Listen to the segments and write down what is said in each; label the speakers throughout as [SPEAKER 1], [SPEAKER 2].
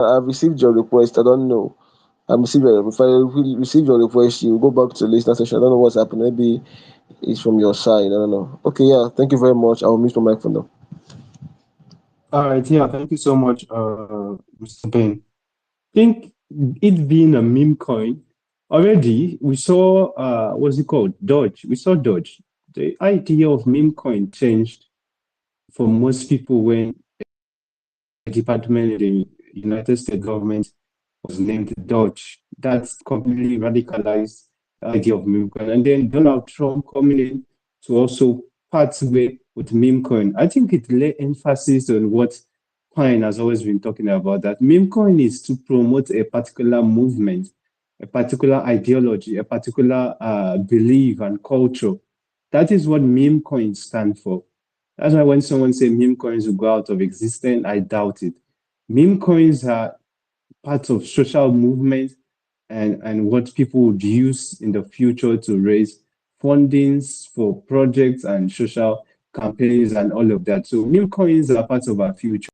[SPEAKER 1] I've received your request. I don't know. If I receive your request, you go back to the listener section. I don't know what's happening. Maybe it's from your side. I don't know. Okay, yeah. Thank you very much. I'll mute my mic for now.
[SPEAKER 2] All right, yeah, thank you so much, Mr. Ben. Think it being a meme coin, already we saw what's it called? Dodge. We saw Dodge. The idea of meme coin changed for most people when a department in the United States government was named Dodge. That's completely radicalized the idea of meme coin. And then Donald Trump coming in to also part way with meme coin. I think it lay emphasis on what Pine has always been talking about, that meme coin is to promote a particular movement, a particular ideology, a particular belief and culture. That is what meme coins stand for. That's why when someone say meme coins will go out of existence, I doubt it. Meme coins are part of social movement and what people would use in the future to raise fundings for projects and social campaigns and all of that. So meme coins are part of our future.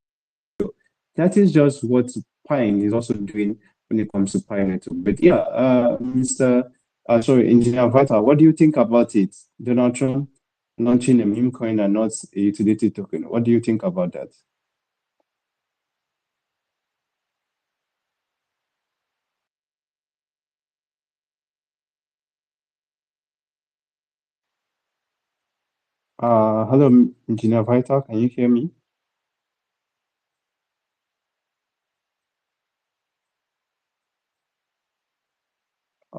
[SPEAKER 2] That is just what Pine is also doing when it comes to Pine Network. But yeah, Engineer Vita, what do you think about it? Donald Trump launching a meme coin and not a utility token. What do you think about that? Hello, Engineer Vita, can you hear me?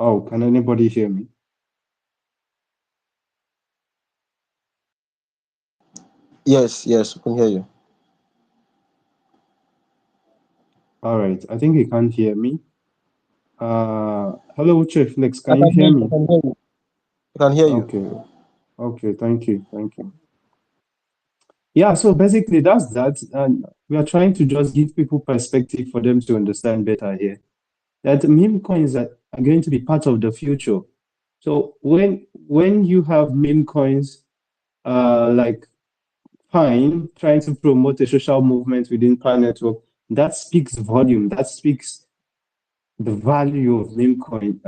[SPEAKER 2] Oh, can anybody hear me?
[SPEAKER 1] Yes, yes, we can hear you.
[SPEAKER 2] All right, I think you can't hear me. Hello, Chief Flex,
[SPEAKER 1] I
[SPEAKER 2] can you
[SPEAKER 1] can hear
[SPEAKER 2] hear
[SPEAKER 1] you. I
[SPEAKER 2] me?
[SPEAKER 1] can hear you. I can hear you.
[SPEAKER 2] Okay, okay, thank you. Yeah, so basically that's that, and we are trying to just give people perspective for them to understand better here. That meme coins are going to be part of the future. So when you have meme coins, like Pine trying to promote a social movement within Pine Network, that speaks volume. That speaks the value of meme coin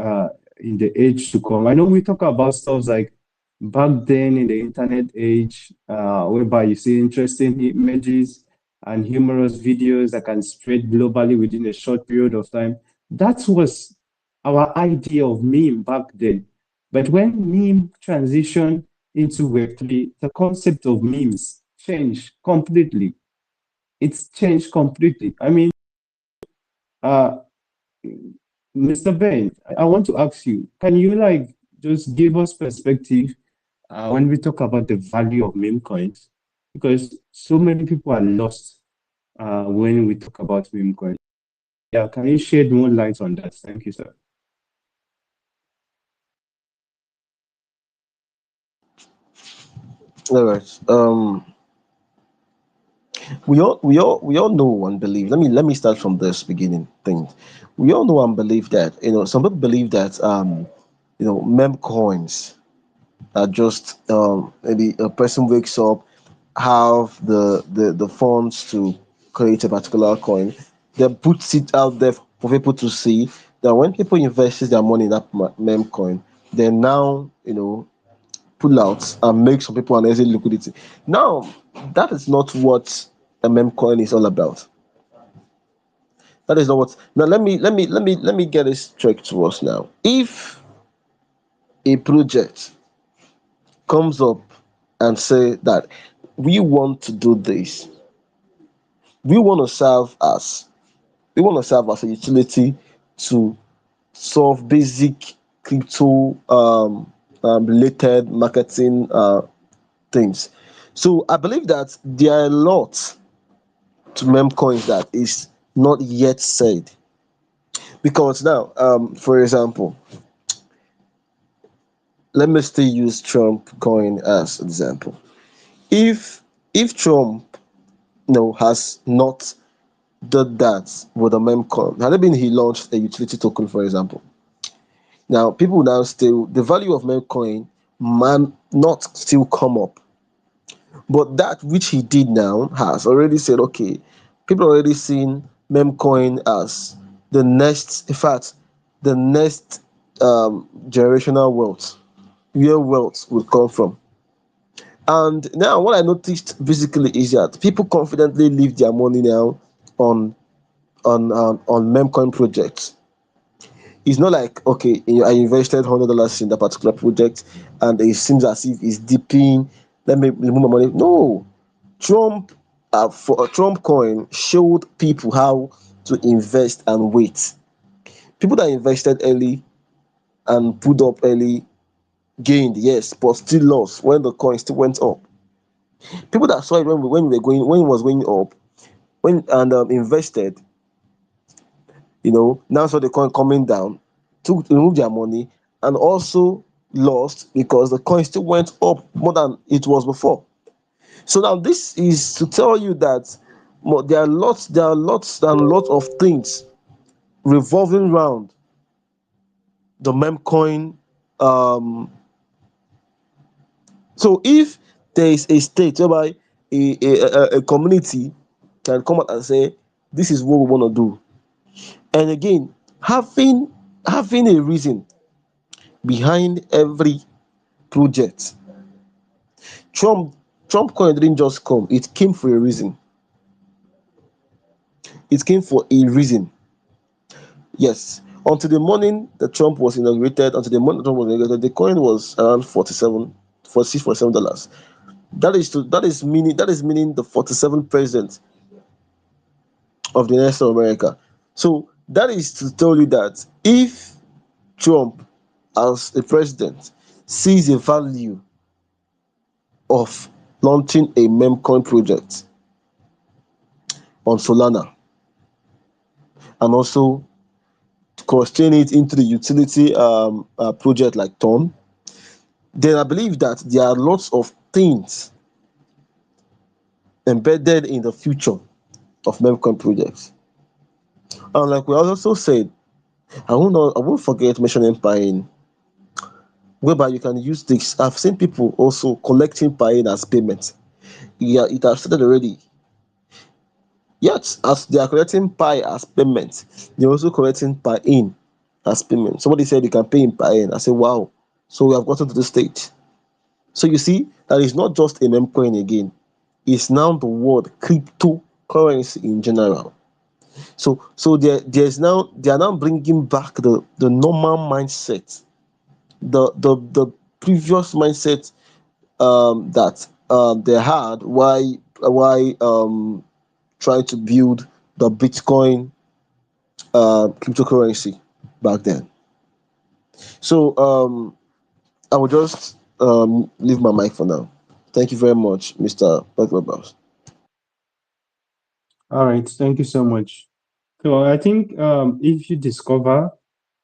[SPEAKER 2] in the age to come. I know we talk about stuff like back then in the internet age, whereby you see interesting images and humorous videos that can spread globally within a short period of time. That was our idea of meme back then. But when meme transitioned into Web3, the concept of memes changed completely. It's changed completely. I mean, uh, Mr. Ben, I want to ask you, can you like just give us perspective when we talk about the value of meme coins? Because so many people are lost when we talk about meme coins. Yeah, can you shed more light on that? Thank you, sir.
[SPEAKER 1] All right. We all know and believe. Let me start from this beginning thing. We all know and believe that some people believe that meme coins are just maybe a person wakes up, have the funds to create a particular coin, then puts it out there for people to see. That when people invest their money in that meme coin, they now pull out and make some people uneasy liquidity. Now, that is not what a meme coin is all about. That is not what. Now, let me get this straight to us now. If a project comes up and say that we want to do this, we want to serve as we want to serve as a utility to solve basic crypto related marketing things. So I believe that there are a lot to meme coins that is not yet said. Because now, for example, let me still use Trump coin as example. If if Trump has not done that with a meme coin, had it been he launched a utility token, for example, now people now still the value of meme coin man not still come up. But that which he did now has already said, okay, people already seen meme coin as the next, in fact, the next generational wealth, where wealth will come from. And now, what I noticed basically is that people confidently leave their money now on meme coin projects. It's not like, okay, I invested $100 in that particular project, and it seems as if it's dipping. Let me remove my money. No, Trump, for Trump coin showed people how to invest and wait. People that invested early and put up early gained, yes, but still lost when the coin still went up. People that saw it when it was going up, when and invested, now saw the coin coming down, took remove their money, and also lost because the coin still went up more than it was before. So now this is to tell you that there are lots of things revolving around the meme coin. Um, so if there is a state whereby a community can come out and say, this is what we want to do, and again, having a reason behind every project. Trump Trump coin didn't just come; it came for a reason. It came for a reason. Yes. Until the morning that Trump was inaugurated, the coin was around 47, 46, $47. That is meaning the 47th president of the United States of America. So that is to tell you that if Trump, as a president, sees a value of launching a meme coin project on Solana, and also cross-chain it into the utility project like Ton, then I believe that there are lots of things embedded in the future of memcoin projects. And like we also said, I won't forget mentioning Piin, whereby you can use this. I've seen people also collecting Piin as payment. Yeah, it has started already. Yet, as they are collecting Pi as payment, they're also collecting Piin as payment. Somebody said you can pay in Piin. I said, wow. So we have gotten to this stage. So you see, that is not just a meme coin again. It's now the word cryptocurrency in general. So they are now bringing back the normal mindset, the previous mindset that they had. Why trying to build the Bitcoin cryptocurrency back then. So I will just leave my mic for now. Thank you very much, Mr. Becklebaus.
[SPEAKER 2] All right, thank you so much. So I think if you discover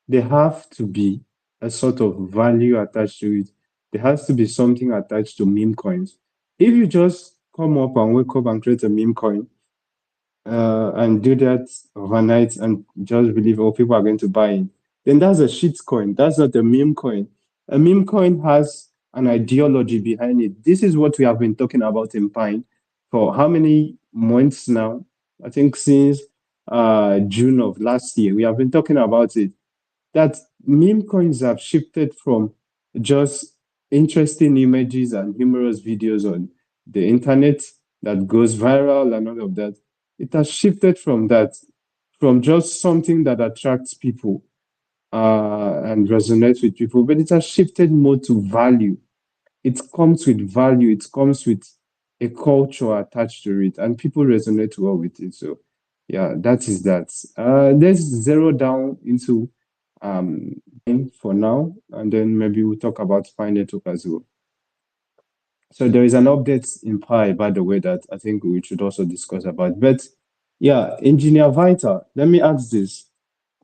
[SPEAKER 2] there have to be a sort of value attached to it, there has to be something attached to meme coins. If you just come up and wake up and create a meme coin and do that overnight and just believe, oh, people are going to buy it, then that's a shit coin. That's not a meme coin. A meme coin has an ideology behind it. This is what we have been talking about in Pine for how many months now? I think since June of last year. We have been talking about it, that meme coins have shifted from just interesting images and humorous videos on the internet that goes viral and all of that. It has shifted from that, from just something that attracts people and resonates with people, but it has shifted more to value. It comes with value, it comes with a culture attached to it, and people resonate well with it. So, yeah, that is that. Let's zero down into um for now, and then maybe we'll talk about Pi Network as well. So there is an update in Pi, by the way, that I think we should also discuss about. But yeah, Engineer Vita, let me ask this.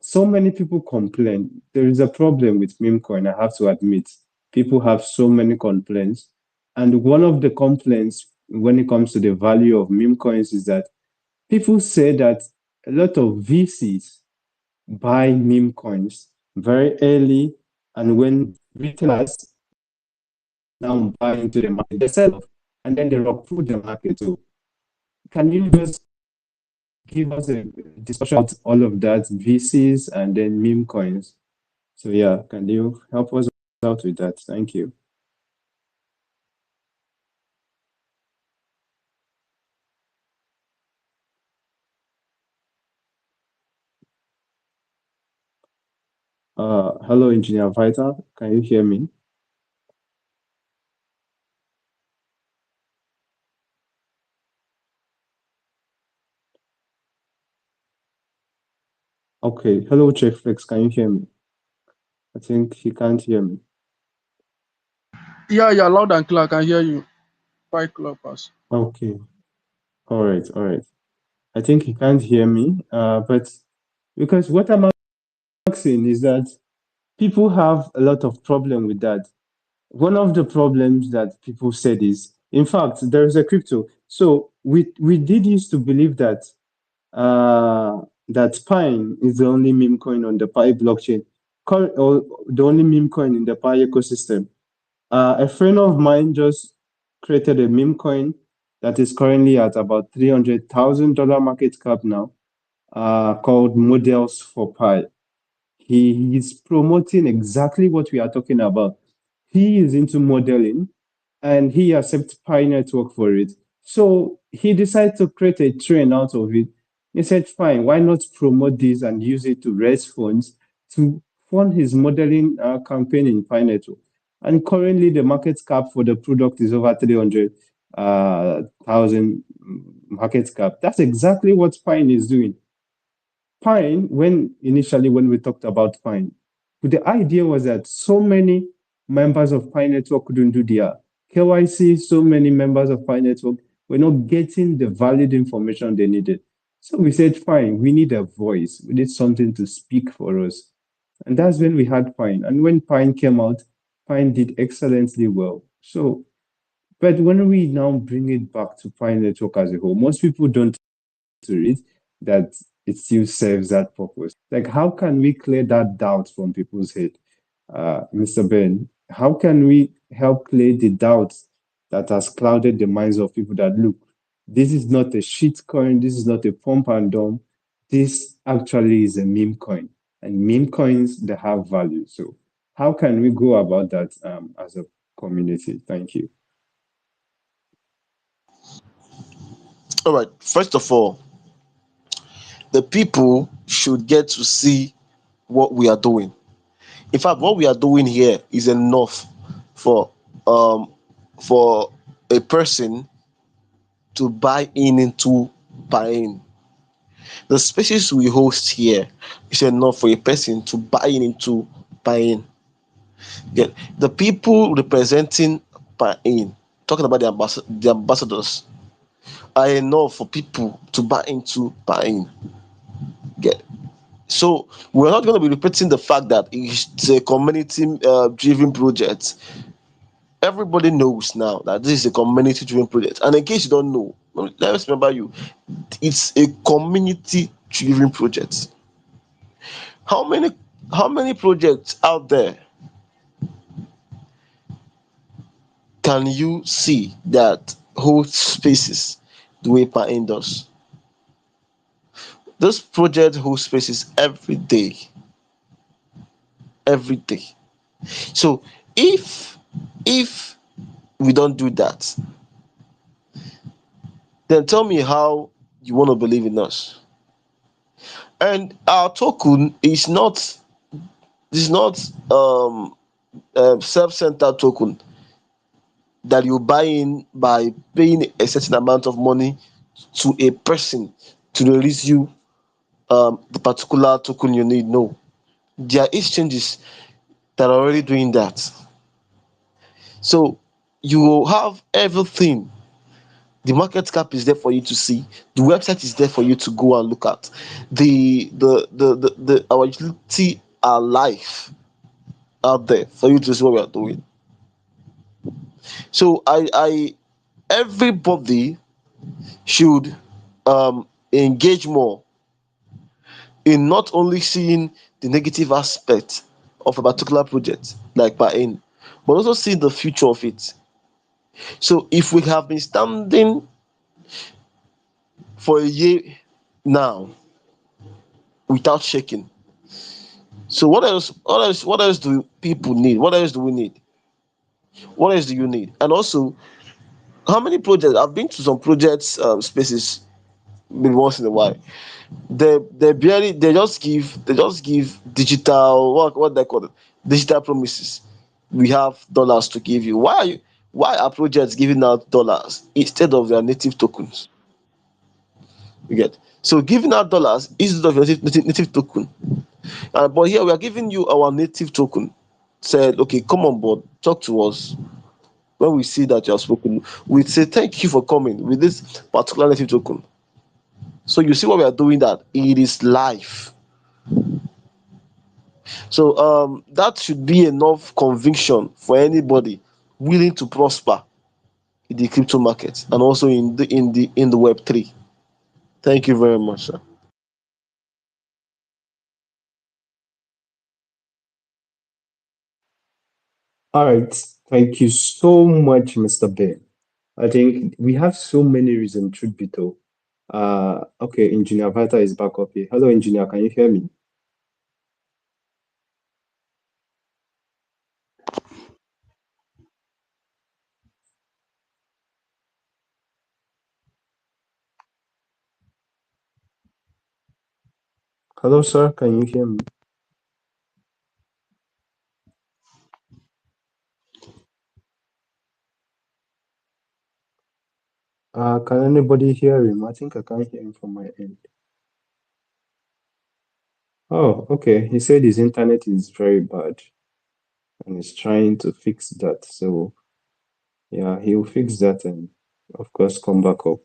[SPEAKER 2] So many people complain. There is a problem with meme coin, I have to admit. People have so many complaints. And one of the complaints when it comes to the value of meme coins is that people say that a lot of VCs buy meme coins very early, and when retailers now buy into the market, they sell off and then they rock food the market. So can you just give us a discussion about all of that, VCs and then meme coins. So yeah, can you help us out with that? Thank you. Hello, Engineer Vital. Can you hear me? Okay. Hello, Chief Flex. Can you hear me? I think he can't hear me.
[SPEAKER 3] Yeah, yeah, loud and clear. I can hear you. Quite clear, pass.
[SPEAKER 2] Okay. All right. All right. I think he can't hear me. But because what I'm asking is that people have a lot of problem with that. One of the problems that people said is, in fact, there's a crypto. So we did used to believe that that Pine is the only meme coin on the Pi blockchain, or the only meme coin in the Pi ecosystem. A friend of mine just created a meme coin that is currently at about $300,000 market cap now, called Models for Pi. He is promoting exactly what we are talking about. He is into modeling and he accepts Pi Network for it. So he decided to create a train out of it. He said, fine, why not promote this and use it to raise funds to fund his modeling campaign in Pi Network. And currently, the market cap for the product is over 300,000 market cap. That's exactly what Pine is doing. Pine, when initially when we talked about Pine, the idea was that so many members of Pine Network couldn't do their KYC, so many members of Pine Network were not getting the valid information they needed. So we said, fine, we need a voice. We need something to speak for us. And that's when we had Pine. And when Pine came out, Pine did excellently well. So, but when we now bring it back to Pine Network as a whole, most people don't to it that it still serves that purpose. Like, how can we clear that doubt from people's head, Mr. Ben? How can we help clear the doubts that has clouded the minds of people that look, this is not a shit coin, this is not a pump and dump, this actually is a meme coin, and meme coins they have value. So, how can we go about that as a community? Thank you.
[SPEAKER 1] All right. First of all, the people should get to see what we are doing. In fact, what we are doing here is enough for um for a person to buy in into buying. The spaces we host here is enough for a person to buy in into buying. Yeah. The people representing buying, talking about the ambassadors, are enough for people to buy into buying. Yeah. So we're not going to be repeating the fact that it's a community driven project. Everybody knows now that this is a community driven project. And in case you don't know, let's remember you, it's a community driven project. How many how many projects out there can you see that hold spaces the way Pain does? This project holds spaces every day. So if we don't do that, then tell me how you want to believe in us. And our token is not self-centered token that you buy in by paying a certain amount of money to a person to release you the particular token you need. No, there are exchanges that are already doing that. So you will have everything. The market cap is there for you to see. The website is there for you to go and look at. Our utility are live out there for you to see what we are doing. So I everybody should engage more in not only seeing the negative aspect of a particular project like Pain, but also see the future of it. So if we have been standing for a year now without shaking. So what else? What else? What else do people need? What else do we need? What else do you need? And also, how many projects? I've been to some projects spaces maybe once in a while. They barely they just give digital what they call it, digital promises. We have dollars to give you. Why are projects giving out dollars instead of their native tokens? You get, so giving out dollars instead of your native token. But here we are giving you our native token. Said, okay, come on board, talk to us. When we see that you have spoken, we say thank you for coming with this particular native token. So you see what we are doing, that it is live. So that should be enough conviction for anybody willing to prosper in the crypto market and also in the Web3. Thank you very much, sir.
[SPEAKER 2] All right. Thank you so much, Mr. Ben. I think we have so many reasons, truth be told. Okay, Engineer Vita is back up here. Hello, Engineer. Can you hear me? Hello, sir. Can you hear me? Can anybody hear him? I think I can't hear him from my end. Oh, okay. He said his internet is very bad and he's trying to fix that. So, yeah, he'll fix that and, of course, come back up.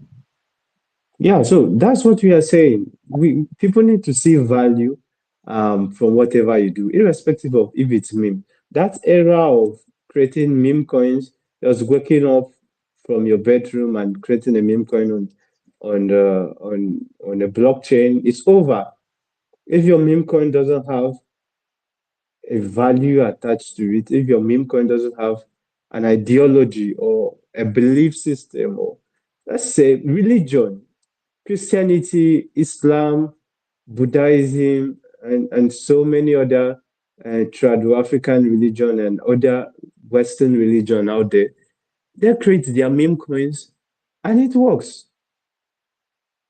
[SPEAKER 2] Yeah, so that's what we are saying. We people need to see value from whatever you do, irrespective of if it's meme. That era of creating meme coins, just waking up from your bedroom and creating a meme coin on a blockchain, it's over. If your meme coin doesn't have a value attached to it, if your meme coin doesn't have an ideology or a belief system or let's say religion, Christianity, Islam, Buddhism, and so many other Trado-African religion and other Western religion out there. They create their meme coins and it works.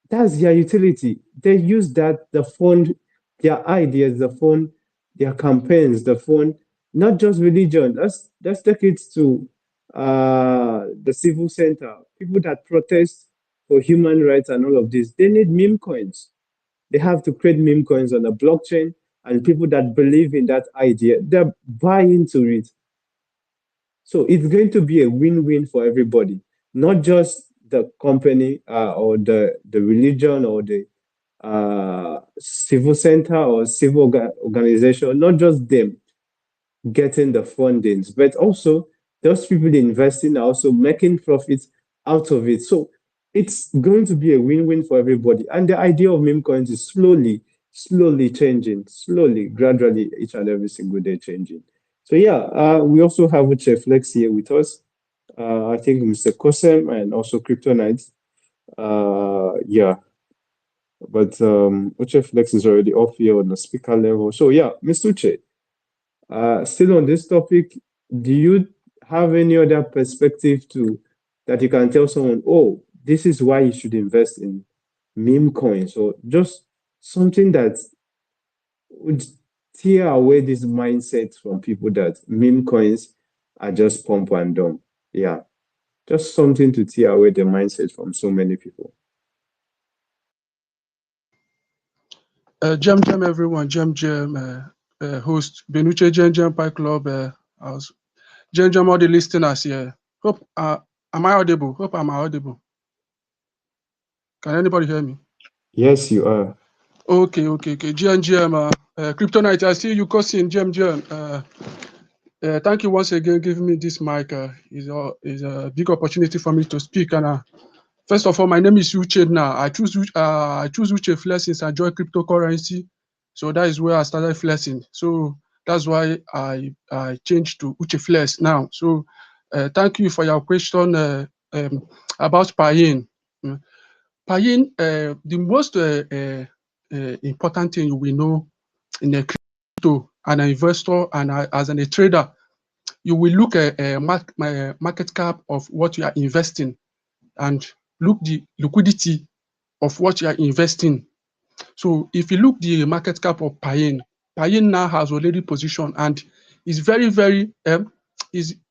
[SPEAKER 2] That's their utility. They use that, the fund their ideas, the fund their campaigns, the fund not just religion. Let's take it to the civil center. People that protest for human rights and all of this, they need meme coins. They have to create meme coins on a blockchain, and people that believe in that idea, they buy into it. So it's going to be a win-win for everybody, not just the company or the religion or the civil center or civil organization, not just them getting the fundings, but also those people investing are also making profits out of it. So it's going to be a win-win for everybody. And the idea of meme coins is slowly changing, slowly, gradually, each and every single day changing. So yeah, we also have Uche Flex here with us. I think Mr. Kosem and also Kryptonite. Yeah, but Uche Flex is already off here on the speaker level. So yeah, Mr. Uche, still on this topic, do you have any other perspective to that you can tell someone, oh, this is why you should invest in meme coins, or just something that would tear away this mindset from people that meme coins are just pump and dump? Yeah, just something to tear away the mindset from so many people.
[SPEAKER 3] Jam everyone, Jam, host Benuche Jam Pi Club, Jam all the listeners here. Hope am I audible? Hope I'm audible. Can anybody hear me?
[SPEAKER 2] Yes, you are.
[SPEAKER 3] Okay. GM, Kryptonite, I see you cousin Jam. Thank you once again giving me this mic. Is a big opportunity for me to speak. And first of all, my name is Uche now. I choose Uche Flex since I joined cryptocurrency. So that is where I started flexing. So that's why I changed to Uche Flex now. So thank you for your question about Piin. Piin, the most important thing you will know in a crypto, an investor and as a trader, you will look at market cap of what you are investing and look the liquidity of what you are investing. So if you look the market cap of Piin, Piin now has already positioned and is very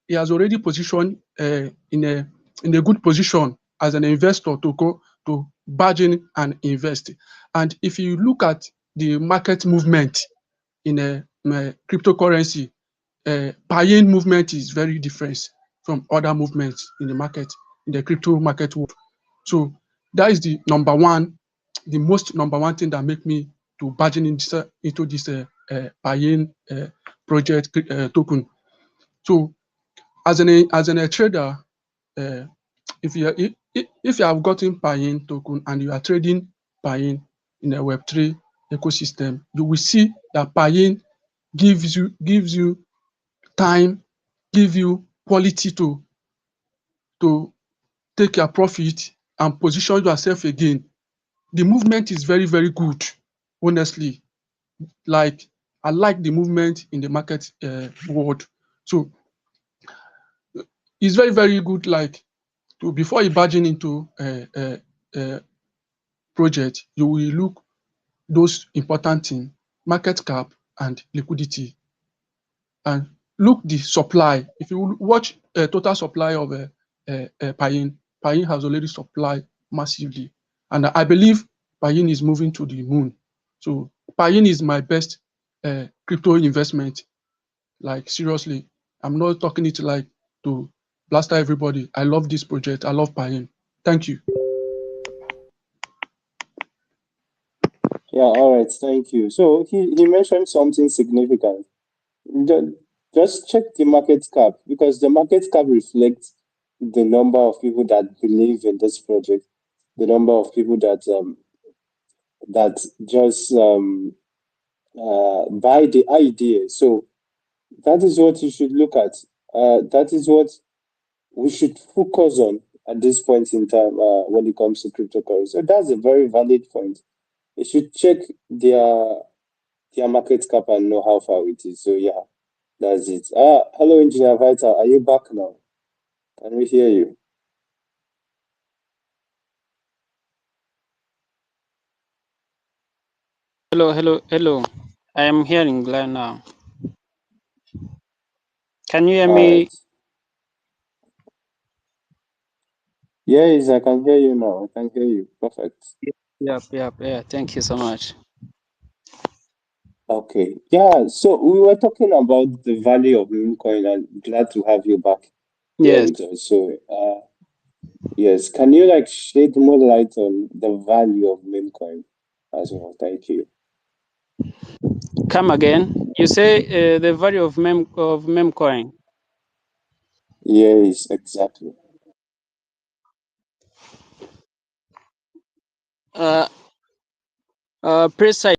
[SPEAKER 3] he has already positioned in a good position as an investor to go to barge in and invest. And if you look at the market movement in a cryptocurrency, Piin movement is very different from other movements in the market, in the crypto market world. So that is the number one thing that make me to bargain into this Piin project token. So as a trader, if you have gotten Piin token and you are trading Piin in a Web3 ecosystem, you will see that Piin gives you time, give you quality to take your profit and position yourself again. The movement is very good, honestly. Like, I like the movement in the market world. So it's very good. Like, before you bargain into a project, you will look those important things: market cap and liquidity, and look the supply. If you watch a total supply of Piin has already supplied massively, and I believe Piin is moving to the moon. So Piin is my best crypto investment. Like, seriously, I'm not talking it like to blaster everybody. I love this project. I love Piin. Thank you.
[SPEAKER 2] Yeah, all right, thank you. So he mentioned something significant. Just check the market cap, because the market cap reflects the number of people that believe in this project, the number of people that just buy the idea. So that is what you should look at. That is what we should focus on at this point in time when it comes to cryptocurrency. So that's a very valid point. You should check their market cap and know how far it is. So yeah, that's it. Hello, Engineer Vital. Are you back now? Can we hear you?
[SPEAKER 4] Hello. I am hearing Glenn now. Can you hear
[SPEAKER 2] All
[SPEAKER 4] me?
[SPEAKER 2] right. Yes, I can hear you now. I can hear you. Perfect.
[SPEAKER 4] Yeah. Thank you so much.
[SPEAKER 2] Okay. Yeah, so we were talking about the value of meme coin, and glad to have you back here
[SPEAKER 4] Yes.
[SPEAKER 2] with us. So, yes, can you like shed more light on the value of meme coin as well? Thank you.
[SPEAKER 4] Come again. You say the value of meme coin.
[SPEAKER 2] Yes, exactly.
[SPEAKER 4] Precise.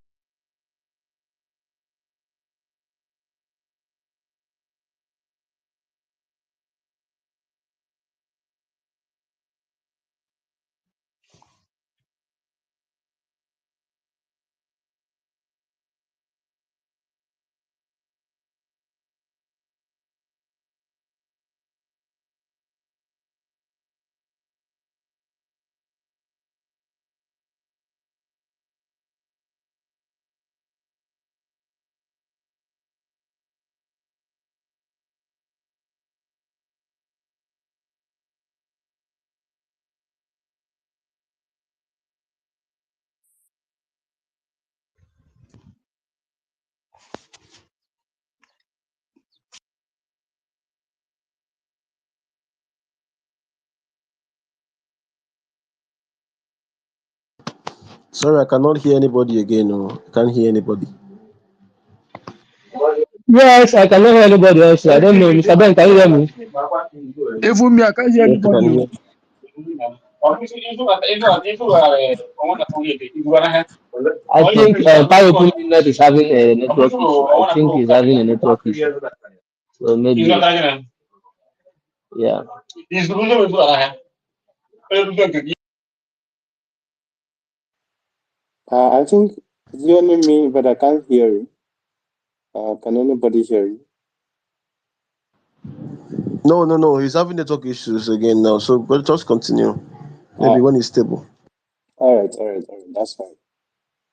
[SPEAKER 1] Sorry, I cannot hear anybody again. No, I can't hear anybody.
[SPEAKER 5] Yes, I cannot hear anybody else. I don't know. Mr. Ben, can you hear me?
[SPEAKER 3] Even me, I can't hear
[SPEAKER 1] Yes, I can
[SPEAKER 3] anybody.
[SPEAKER 1] hear.
[SPEAKER 5] I think Piin Community is having a network issue. I think he's having a network issue. So maybe, yeah.
[SPEAKER 2] I think it's only me, but I can't hear you. Can anybody hear you?
[SPEAKER 1] No, no, no. He's having network issues again now. So, but just continue. Maybe
[SPEAKER 2] Uh,
[SPEAKER 1] when it's stable.
[SPEAKER 2] all right, that's fine.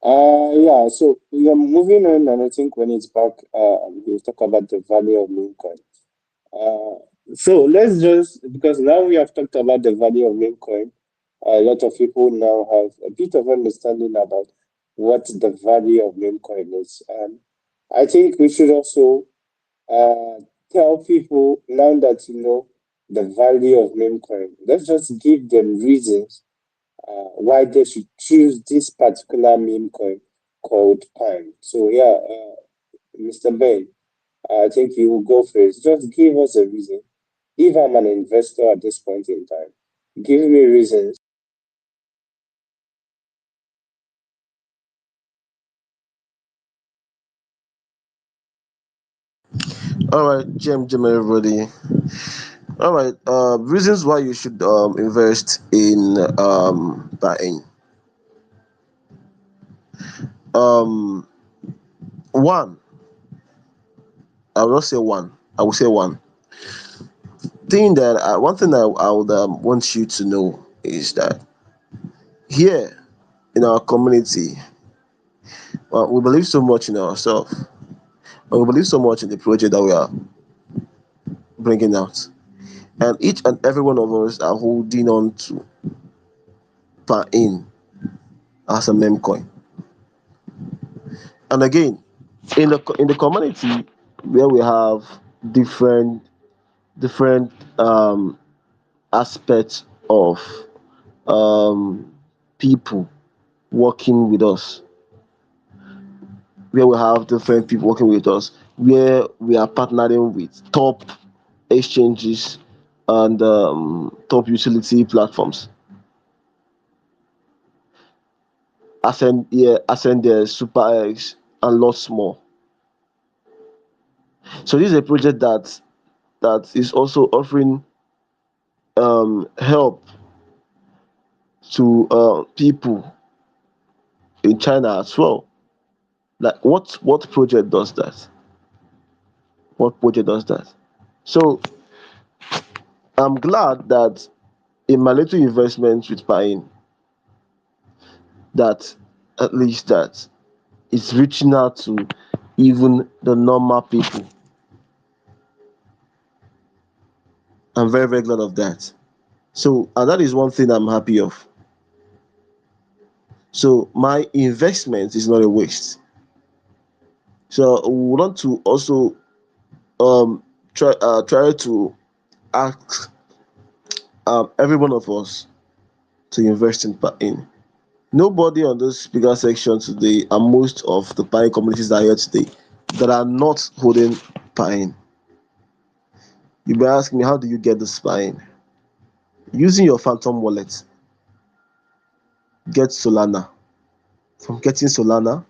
[SPEAKER 2] Yeah, so we are moving on, and I think when it's back, we'll talk about the value of meme coin. So let's just, because now we have talked about the value of meme coin, a lot of people now have a bit of understanding about what the value of meme coin is. I think we should also uh, tell people now that you know the value of meme coin. Let's just give them reasons why they should choose this particular meme coin called Piin. So yeah, Mr. Ben, I think you will go first. Just give us a reason. If I'm an investor at this point in time, give me reasons.
[SPEAKER 1] All right, Jim, everybody. All right. Reasons why you should invest in buying. Um, One, I will not say one. I will say one thing that one thing I would want you to know is that here in our community, we believe so much in ourselves, and we believe so much in the project that we are bringing out, and each and every one of us are holding on to per in as a meme coin. And again, in the community where we have different different aspects of um, people working with us, where we have different people working with us, where we are partnering with top exchanges and top utility platforms. Ascend Super X, and lots more. So this is a project that is also offering help to people in China as well. Like what project does that? What project does that? So I'm glad that in my little investment with Pain, that at least that it's reaching out to even the normal people. I'm very, very glad of that. So, and that is one thing I'm happy of. So my investment is not a waste. So we want to also um try to ask every one of us to invest in. Nobody on this speaker section today, and most of the Pine communities that are here today, that are not holding Pine. You may ask me, how do you get this Pine? Using your Phantom wallet, get Solana. From getting Solana,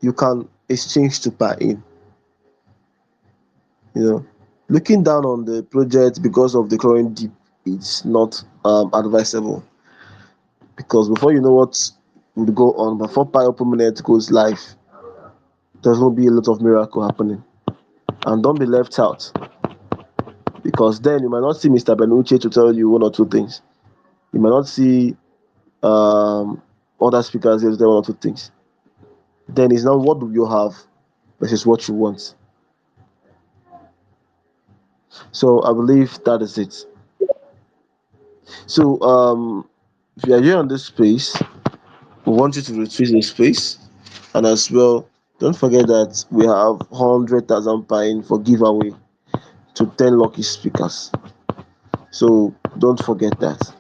[SPEAKER 1] you can exchange to Pine. You know, looking down on the project because of the current dip, it's not advisable, because before you know what would go on, before Pi Open Mainnet goes live, there's going to be a lot of miracle happening. And don't be left out, because then you might not see Mr. Benucci to tell you one or two things. You might not see um, other speakers here to tell one or two things. Then it's now what do you have versus what you want. So I believe that is it. So if you are here on this space, we want you to retweet the space, and as well, don't forget that we have 100,000 pine for giveaway to 10 lucky speakers. So don't forget that.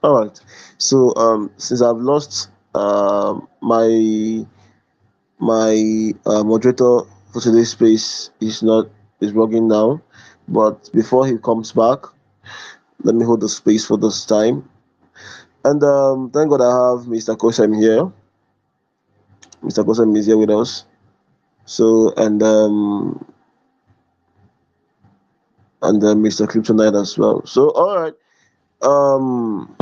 [SPEAKER 1] All right. So since I've lost my moderator for today's space is logging now, but before he comes back, let me hold the space for this time. And thank God I have Mr. Kosem here. Mr. Kosem is here with us. So and Mr. Kryptonite as well. So all right. Um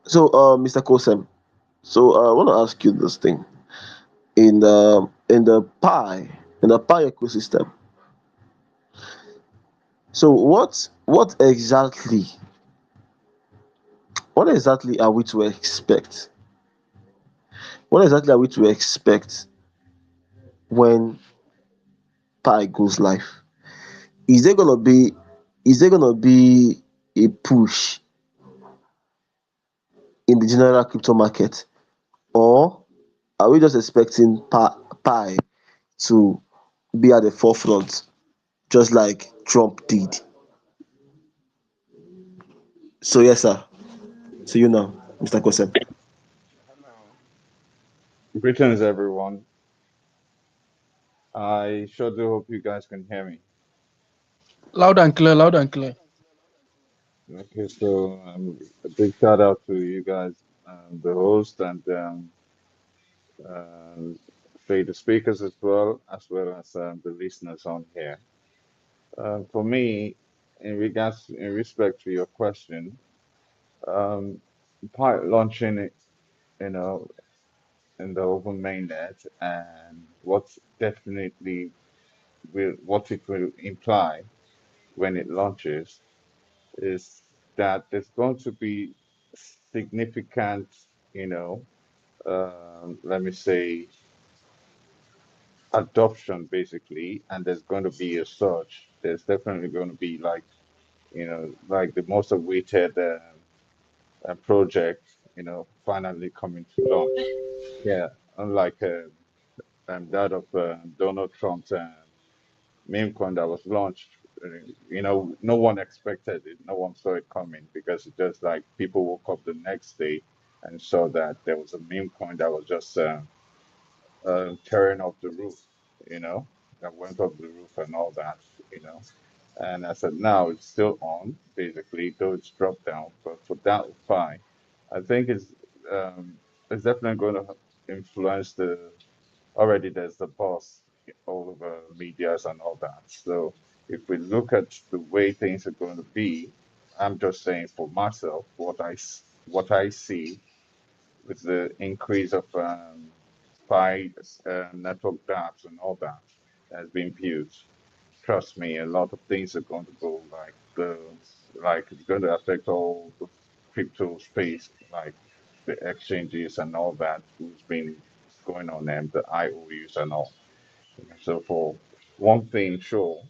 [SPEAKER 1] So, Mr. Kosem, so I want to ask you this thing in the pie ecosystem. So, what exactly are we to expect? What exactly are we to expect when pie goes live? Is there gonna be is there gonna be a push in the general crypto market, or are we just expecting pie to be at the forefront, just like Trump did? So yes, sir. To you now, Mr. Kosem.
[SPEAKER 6] Hello. Greetings, everyone. I sure do hope you guys can hear me.
[SPEAKER 3] Loud and clear, loud and clear.
[SPEAKER 6] Okay, so a big shout out to you guys, the host, and um, the speakers as well as the listeners on here. For me, in respect to your question, um, pilot launching it, you know, in the open mainnet, and what it will imply when it launches is that there's going to be significant, you know, let me say, adoption basically, and there's going to be a surge. There's definitely going to be like the most awaited project, finally coming to launch. Yeah, unlike that of Donald Trump's meme coin that was launched. No one expected it. No one saw it coming because it just like people woke up the next day and saw that there was a meme coin that was just tearing off the roof, that went off the roof and all that, you know. And I said, now it's still on, basically, though it's dropped down. But for that fine, I think it's definitely going to influence already there's the buzz all over medias and all that. So if we look at the way things are going to be, I'm just saying for myself, what I see with the increase of spy network dApps and all that has been huge. Trust me, a lot of things are going to go like it's going to affect all the crypto space, like the exchanges and all that, who's been going on them, the IOUs and all. So for one thing, sure,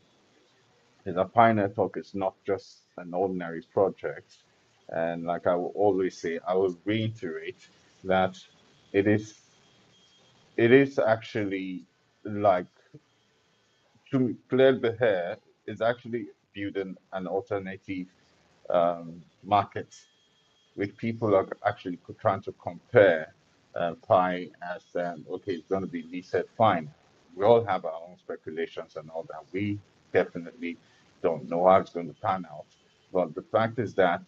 [SPEAKER 6] is that Pi Network is not just an ordinary project. And like I will always say, I will reiterate that it is it is actually like to clear the hair is actually building an alternative market with people are actually trying to compare Pi as okay, it's going to be least fine. We all have our own speculations and all that. We definitely don't know how it's going to pan out. But the fact is that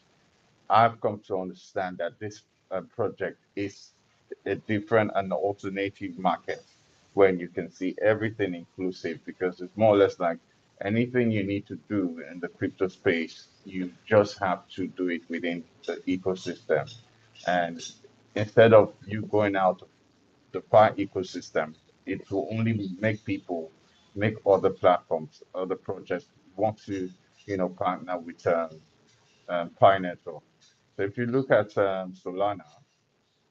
[SPEAKER 6] I've come to understand that this project is a different and alternative market when you can see everything inclusive because it's more or less like anything you need to do in the crypto space, you just have to do it within the ecosystem. And instead of you going out of the Pi ecosystem, it will only make other platforms, other projects want to, partner with Pi Network. So if you look at Solana,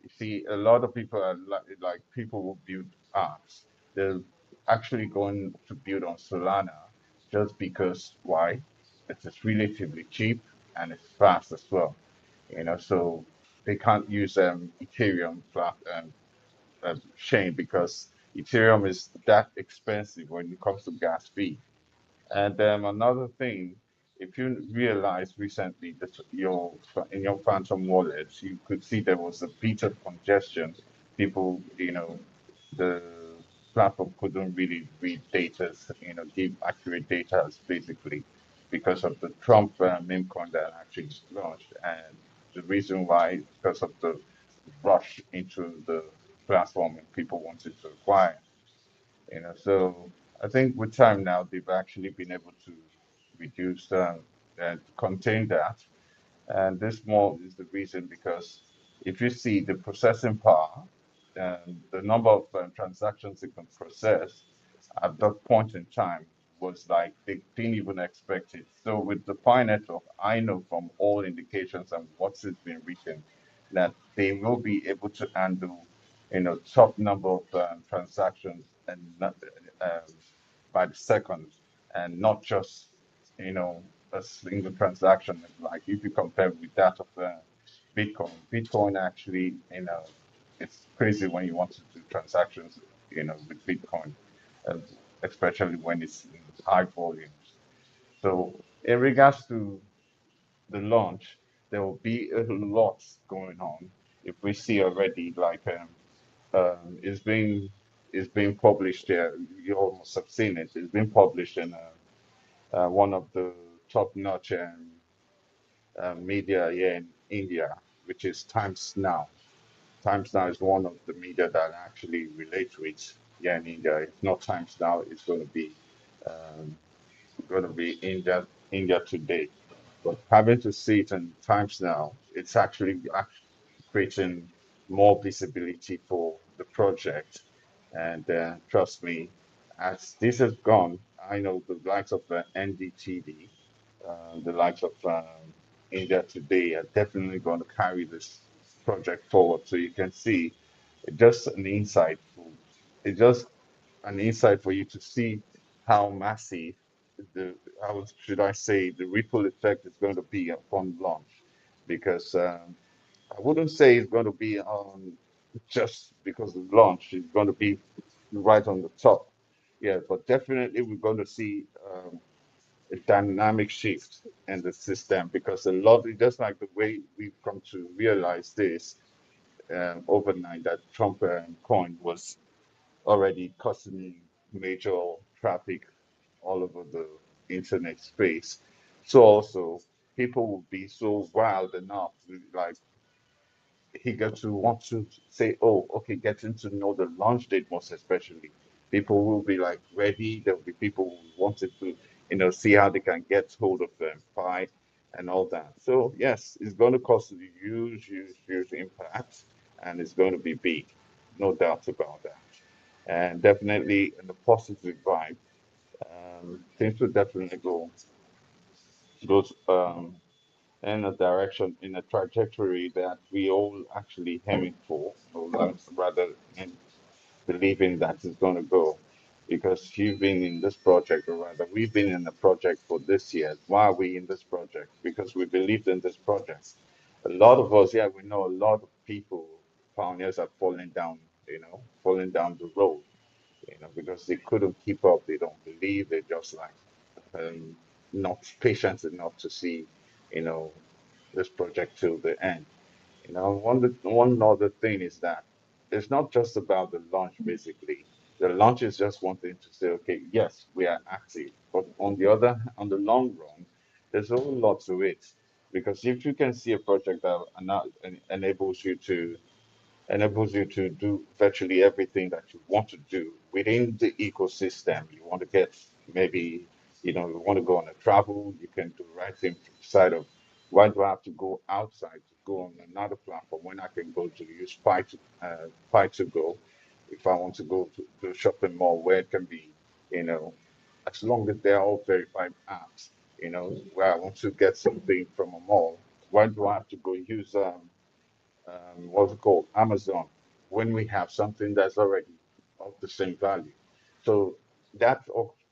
[SPEAKER 6] you see a lot of people are like people who build apps. They're actually going to build on Solana just because why? It's relatively cheap and it's fast as well. So they can't use Ethereum chain because Ethereum is that expensive when it comes to gas fee. And another thing, if you realize recently that in your Phantom wallets, you could see there was a bit of congestion. People, the platform couldn't really read data, give accurate data basically because of the Trump meme coin that actually launched. And the reason why, because of the rush into the platform and people wanted to acquire. So I think with time now they've actually been able to reduce and contain that. And this more is the reason because If you see the processing power and the number of transactions it can process at that point in time was like they didn't even expect it. So with the Pi network, I know from all indications and what's been written that they will be able to handle, top number of transactions and not, um, by the second, and not just, you know, a single transaction. Like if you compare with that of Bitcoin, Bitcoin actually, it's crazy when you want to do transactions, with Bitcoin, uh, especially when it's in high volumes. So in regards to the launch, there will be a lot going on. If we see already, like it's being published here, you almost have seen it. It's been published in one of the top-notch media here in India, which is Times Now. Times Now is one of the media that actually relate with here in India. If not Times Now, it's um, going to be India Today. But having to see it in Times Now, it's actually creating more visibility for the project. And trust me, as this has gone, I know the likes of NDTV, the likes of India Today are definitely going to carry this project forward. So you can see just an insight. It's just an insight for you to see how massive the how should I say the ripple effect is going to be upon launch, because I wouldn't say it's going to be on just because of launch. It's going to be right on the top. Yeah, but definitely we're going to see a dynamic shift in the system, because a lot, just like the way we've come to realize this overnight, that Trump coin was already causing major traffic all over the internet space. So also people will be so wild enough, like he got to want to say, oh, okay, getting to know the launch date most especially. People will be like ready. There will be people who wanted to, see how they can get hold of them, Pi and all that. So yes, it's going to cause a huge, huge, huge impact, and it's going to be big, no doubt about that. And definitely in the positive vibe, things will definitely go in a direction, in a trajectory that we all actually aiming for, or rather in believing that it's going to go. Because you've been in this project, or rather, we've been in the project for this year. Why are we in this project? Because we believed in this project. A lot of us, yeah, we know a lot of people, pioneers, are falling down, falling down the road, because they couldn't keep up. They don't believe. They're just like um, not patient enough to see, you know, this project till the end. One other thing is that it's not just about the launch, basically. The launch is just one thing to say, okay, yes, we are active. But on the long run, there's a whole lot to it. Because if you can see a project that enables you to do virtually everything that you want to do within the ecosystem. You want to get, maybe, you want to go on a travel, you can do the right thing from the side of, why do I have to go outside to go on another platform when I can go to use Pi to go if I want to go to a shopping mall where it can be, you know, as long as they're all verified apps, where I want to get something from a mall, why do I have to go use what's it called, Amazon, when we have something that's already of the same value. So that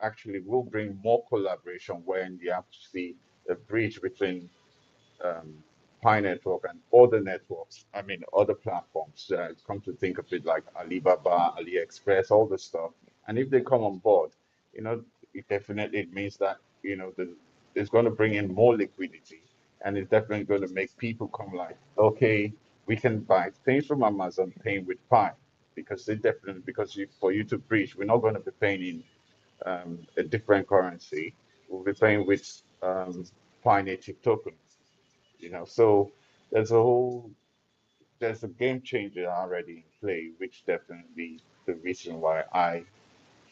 [SPEAKER 6] actually will bring more collaboration when you have to see a bridge between um, Pi Network and other networks. I mean, other platforms. Come to think of it, like Alibaba, AliExpress, all this stuff. And if they come on board, it definitely means that it's going to bring in more liquidity, and it's definitely going to make people come like, okay, we can buy things from Amazon paying with Pi, because for you to bridge, we're not going to be paying in a different currency. We'll be paying with Pi native tokens. So there's a whole there's a game changer already in play, which definitely the reason why I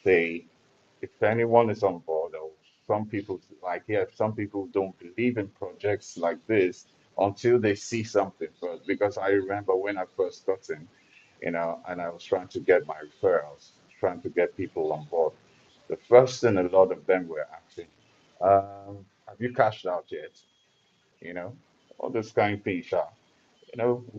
[SPEAKER 6] say, if anyone is on board, or some people, like, yeah, some people don't believe in projects like this until they see something. But because I remember when I first got in, and I was trying to get my referrals, trying to get people on board. The first thing a lot of them were asking, have you cashed out yet? You know, all this kind of things,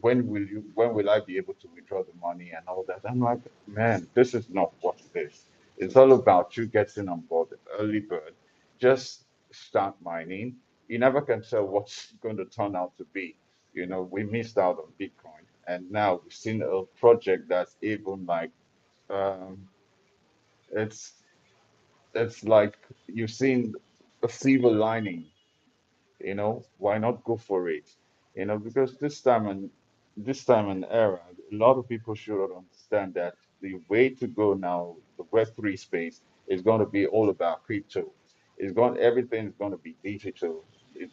[SPEAKER 6] when will I be able to withdraw the money and all that? I'm like, man, this is not what it is. It's all about you getting on board the early bird. Just start mining. You never can tell what's going to turn out to be. We missed out on Bitcoin, and now we've seen a project that's even like, um, it's it's like you've seen a silver lining. Why not go for it? Because this time and era, a lot of people should understand that the way to go now, the Web3 space, is going to be all about crypto. Everything is going to be digital.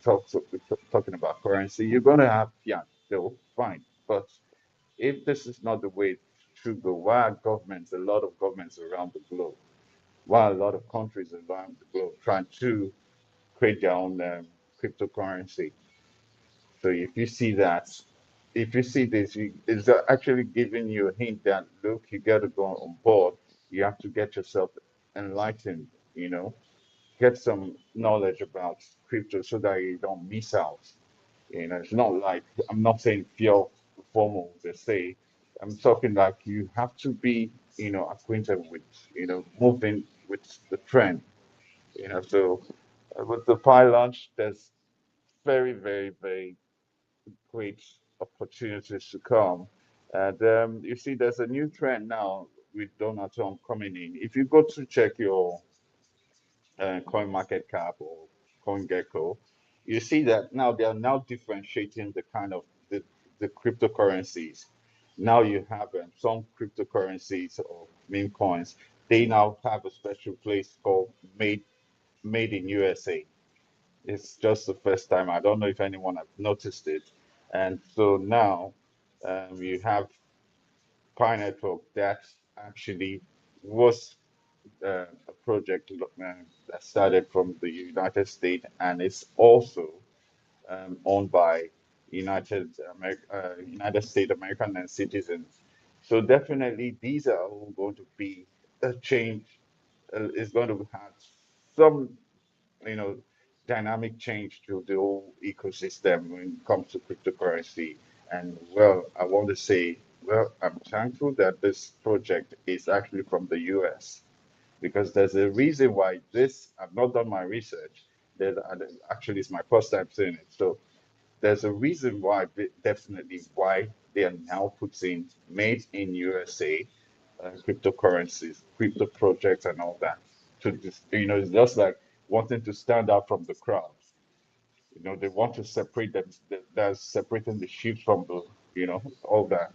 [SPEAKER 6] Talking about currency. You're going to have fiat, though, fine. But if this is not the way to go, why are governments, a lot of governments around the globe, why are a lot of countries around the globe trying to create their own cryptocurrency? So if you see this, it's actually giving you a hint that look, you got to go on board. You have to get yourself enlightened. You know, get some knowledge about crypto so that you don't miss out. It's not like I'm not saying feel formal to say. I'm talking like you have to be, acquainted with, moving with the trend. So with the Pi launch, there's very, very, very great opportunities to come. And you see, there's a new trend now with Donald Trump coming in. If you go to check your coin market cap or CoinGecko, you see that now they are now differentiating the cryptocurrencies. Now you have some cryptocurrencies or meme coins. They now have a special place called Made in USA. It's just the first time. I don't know if anyone have noticed it. And so now you have Pi Network that actually was a project that started from the United States, and it's also owned by United States American and citizens. So definitely, these are all going to be a change. It's going to have some, you know, dynamic change to the whole ecosystem when it comes to cryptocurrency. And well, I want to say, well, I'm thankful that this project is actually from the US because there's a reason why this, I've not done my research. Actually, it's my first time seeing it. So there's a reason why, definitely why they are now putting made in USA cryptocurrencies, crypto projects, and all that. To just, it's just like wanting to stand out from the crowd. They want to separate them. That's separating the sheep from the, all that.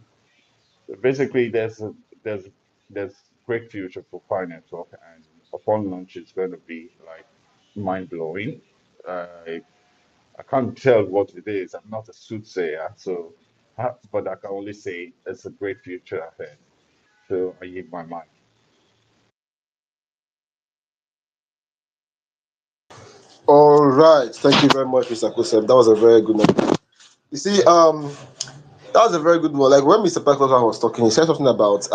[SPEAKER 6] So basically, there's there's great future for Pi Network, and upon launch, it's going to be like mind blowing. I can't tell what it is. I'm not a soothsayer, so but I can only say it's a great future ahead. So I give my mind.
[SPEAKER 1] All right, thank you very much, Mr. Kusem. That was a very good one. You see, that was a very good one. Like when Mr. Pekloka was talking, he said something about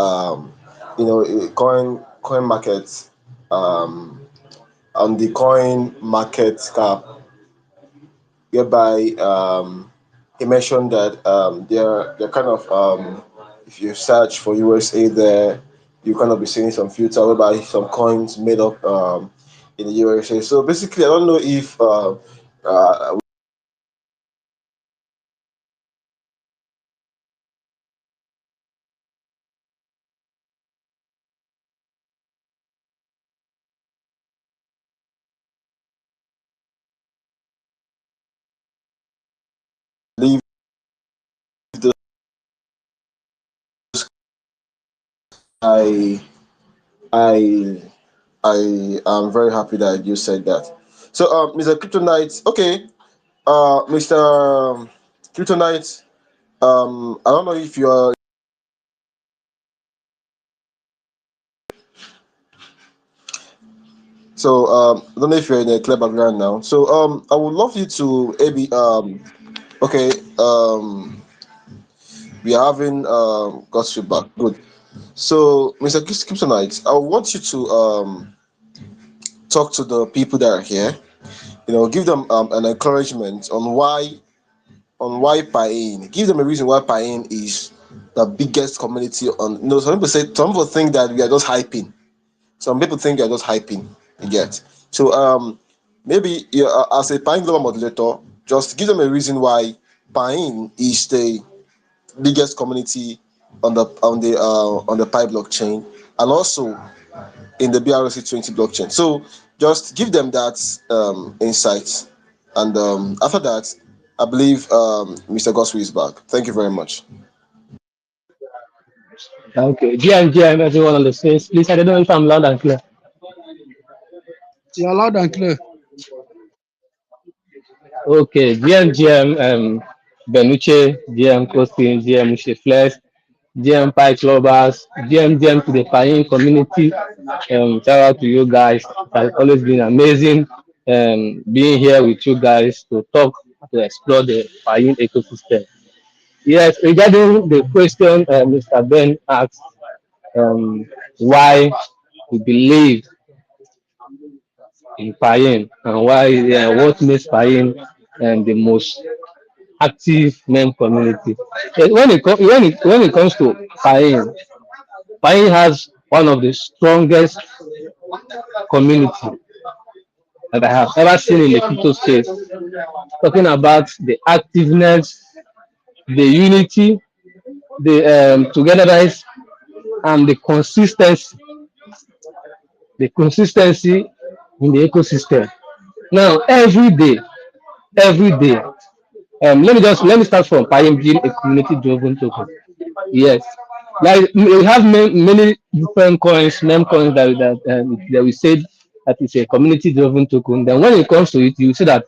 [SPEAKER 1] coin markets, on the coin market cap, whereby he mentioned that they're kind of if you search for USA there, you kind of be seeing some filter whereby some coins made up in the USA. So basically, I don't know if leave the I I I am very happy that you said that. So Mr. Kryptonite, okay, Mr. Kryptonite, I don't know if you're so I don't know if you're in a clear background now. So I would love you to maybe okay We are having God's feedback. Good. So, Mr. Gibsonite, I want you to talk to the people that are here. Give them an encouragement on why Piin. Give them a reason why Piin is the biggest community on. Some people think that we are just hyping. Some people think we are just hyping. You get. So maybe as a Piin global moderator, just give them a reason why Piin is the biggest community on the Pi blockchain, and also in the BRC20 blockchain. So just give them that insight, and after that, I believe Mr. Goswi is back. Thank you very much.
[SPEAKER 5] Okay, GM, everyone on the stage, please. I don't know if I'm loud and clear.
[SPEAKER 3] You're loud and clear.
[SPEAKER 5] Okay, GM, Benuche, GM Costin, GM Usheflex, GM Pi Clubbers, GM to the Piin community. Shout out to you guys. It has always been amazing being here with you guys to talk, to explore the Piin ecosystem. Yes, regarding the question Mr. Ben asked, why we believe in Piin and why what makes Piin the most active mem community. When it comes to Piin, Piin has one of the strongest community that I have ever seen in the crypto space. Talking about the activeness, the unity, the togetherness, and the consistency in the ecosystem. Now, every day, let me start from Piin being a community-driven token. Yes, like we have many different coins, meme coins that we said that is a community-driven token. Then when it comes to it, you see that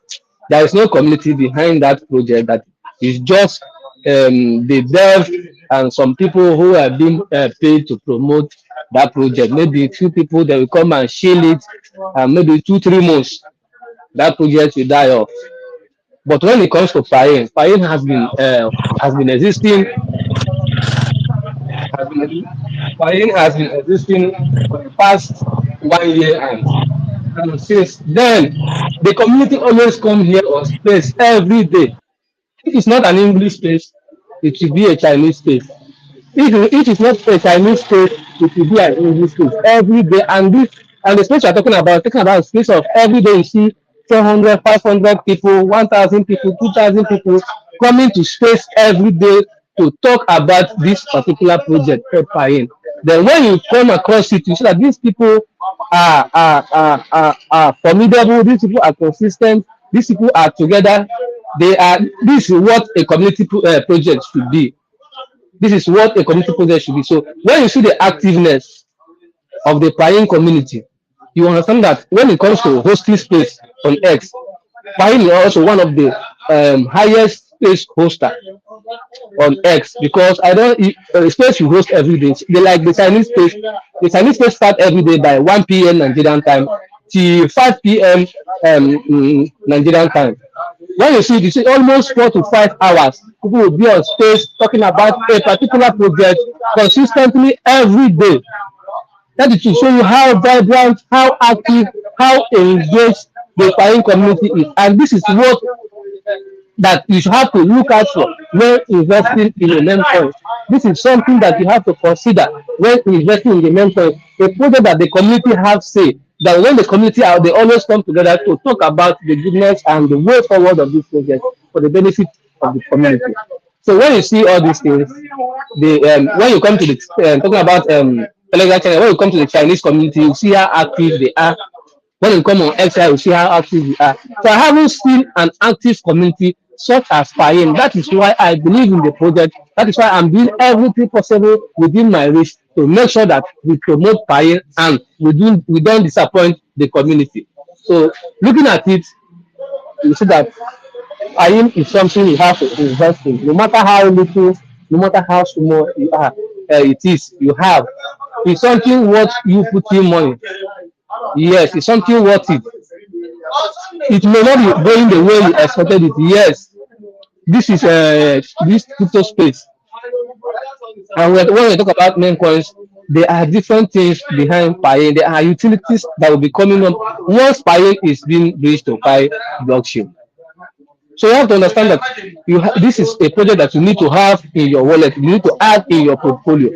[SPEAKER 5] there is no community behind that project. That is just the dev and some people who are being paid to promote that project. Maybe a few people that will come and shield it, and maybe 2 3 months that project will die off. But when it comes to Piin has been existing has been Piin has been existing for the past 1 year, and since then the community always come here on space every day. If it's not an English space, it should be a Chinese space. If it's not a Chinese space, it will be an English space every day. And the space we're talking about a space of every day you see 400, 500 people, 1,000 people, 2,000 people coming to space every day to talk about this particular project Piin. Then when you come across it, you see that these people are formidable, these people are consistent, these people are together. This is what a community project should be. This is what a community project should be. So when you see the activeness of the Piin community, you understand that when it comes to hosting space on X, Piin is also one of the highest space hoster on X, because I don't space you host every day. They like the Chinese space. The Chinese space start every day by 1 p.m. Nigerian time till 5 p.m. Nigerian time. When you see almost 4 to 5 hours, people will be on space talking about a particular project consistently every day. That is to show you how vibrant, how active, how engaged the Piin community is. And this is what that you should have to look out for when investing in a meme coin. This is something that you have to consider when investing in the meme coin. A project that the community have say, that when the community are, they always come together to talk about the goodness and the way forward of this project for the benefit of the community. So when you see all these things, when you come to the talking about Telegram channel, when you come to the Chinese community, you see how active they are. When you come on XI, you see how active we are. So I haven't seen an active community such as Piin. That is why I believe in the project. That is why I'm doing everything possible within my reach to make sure that we promote Piin and we don't disappoint the community. So looking at it, you see that Piin is something you have to invest in. No matter how little, no matter how small it is, you have. It's something worth you putting money. Yes, it's something worth it. It may not be going the way you expected it. Yes, this is this crypto space. And when we talk about meme coins, there are different things behind Piin. There are utilities that will be coming up once Piin is being bridged to Pi blockchain. So you have to understand that this is a project that you need to have in your wallet. You need to add in your portfolio.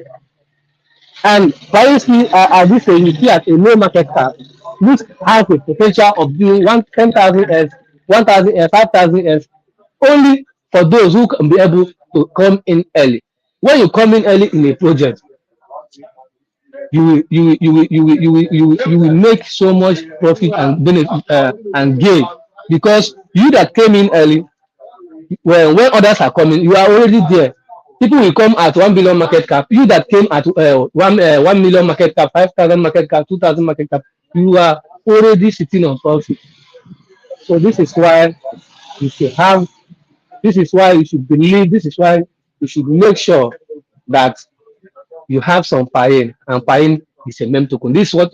[SPEAKER 5] And currently, this you see at a low market cap, which has the potential of doing 10,000 S, 1,000 S, 5,000 S, only for those who can be able to come in early. When you come in early in a project, you will make so much profit and benefit and gain, because you that came in early, when others are coming, you are already there. People will come at 1 billion market cap. You that came at 1 million market cap, 5,000 market cap, 2,000 market cap, you are already sitting on profit. So this is why you should have. This is why you should believe. This is why you should make sure that you have some Piin, and Piin is a meme token. This is what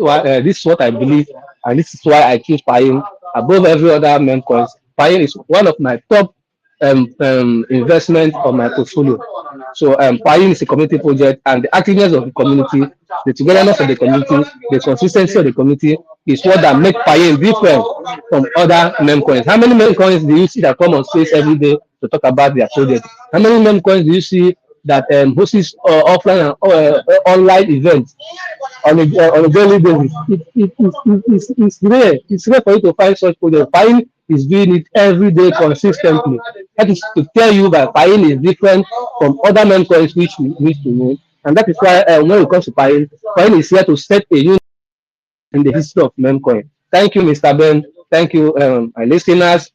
[SPEAKER 5] I believe, and this is why I choose Piin above every other meme coins. Piin is one of my top investment on my portfolio. So Piin is a community project, and the activeness of the community, the togetherness of the community, the consistency of the community is what that make Piin different from other meme coins. How many meme coins do you see that come on stage every day to talk about their project? How many meme coins do you see that hosts offline and online events on a daily basis? It's rare. It's rare for you to find such projects. Piin is doing it every day consistently. That is to tell you that Piin is different from other meme coins which we need to know. And that is why when it comes to Piin, Piin is here to set a new in the history of Memcoin. Thank you, Mr. Ben. Thank you, my listeners.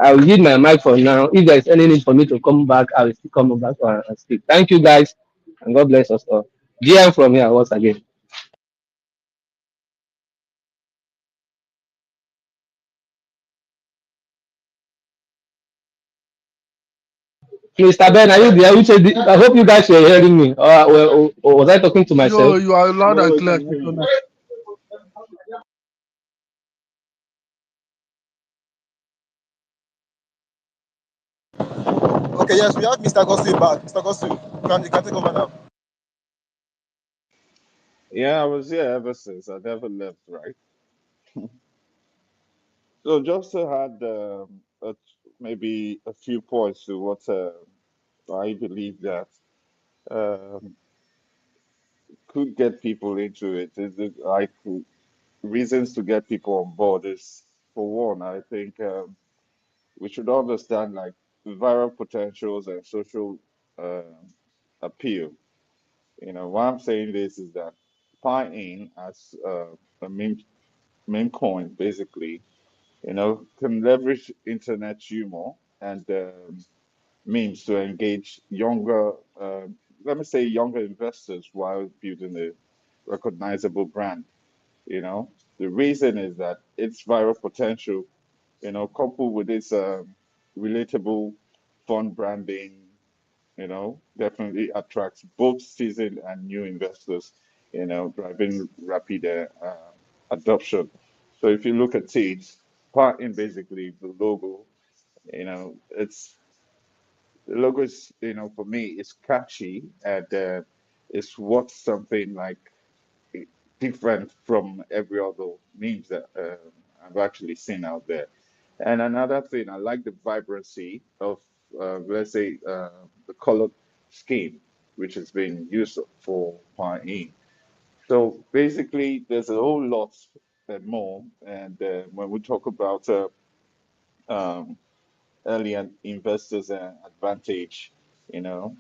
[SPEAKER 5] I will leave my mic for now. If there is any need for me to come back, I will still come back and speak. Thank you, guys, and God bless us all. GM from here once again. Mr. Ben, are you there? I hope you guys were hearing me. Or was I talking to myself?
[SPEAKER 3] You are loud
[SPEAKER 6] No,
[SPEAKER 3] and
[SPEAKER 6] we
[SPEAKER 3] clear.
[SPEAKER 6] can hear you.
[SPEAKER 1] Okay, yes, we have Mr. Gossip back. Mr. Gossip, you can take over now.
[SPEAKER 6] Yeah, I was here ever since. I never left, right? So just to add maybe a few points to what I believe that um, could get people into it is like reasons to get people on board is, for one, I think we should understand like viral potentials and social um appeal. You know, why I'm saying this is that Pi-in as a meme coin basically, you know, can leverage internet humor and memes to engage younger, let me say, younger investors while building a recognizable brand. You know, the reason is that its viral potential, you know, coupled with its relatable, fun branding, you know, definitely attracts both seasoned and new investors, you know, driving rapid adoption. So if you look at it, part in basically the logo, you know, the logo is, you know, for me, it's catchy and it's what something like different from every other memes that I've actually seen out there. And another thing, I like the vibrancy of, let's say, the color scheme, which has been used for Piin. So basically, there's a whole lot and more. And when we talk about um, early investors advantage, you know,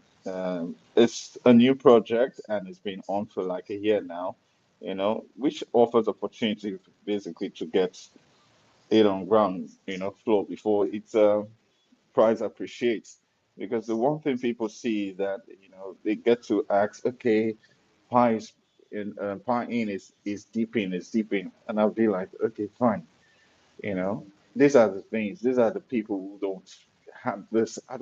[SPEAKER 6] it's a new project and it's been on for like a year now, you know, which offers opportunity basically to get it on ground, you know, floor before its price appreciates. Because the one thing people see that, you know, they get to ask, okay, pi is pi in is deep in, and I'll be like, okay, fine, you know, these are the things, these are the people who don't have this. I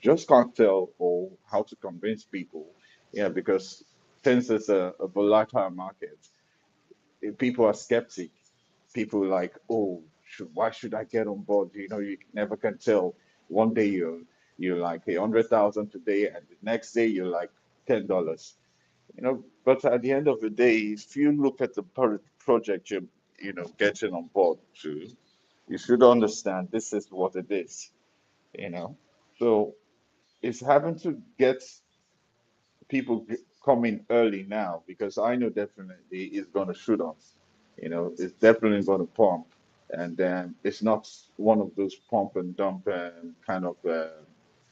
[SPEAKER 6] just can't tell or how to convince people, yeah, because since it's a volatile market, people are skeptic. People like, oh, why should I get on board? You know, you never can tell. One day you're like 100,000 today, and the next day you're like $10. But at the end of the day, if you look at the project you're getting on board to, you should understand this is what it is. you know so it's having to get people coming early now, because I know definitely it's going to shoot us. It's definitely going to pump, and then it's not one of those pump and dump kind of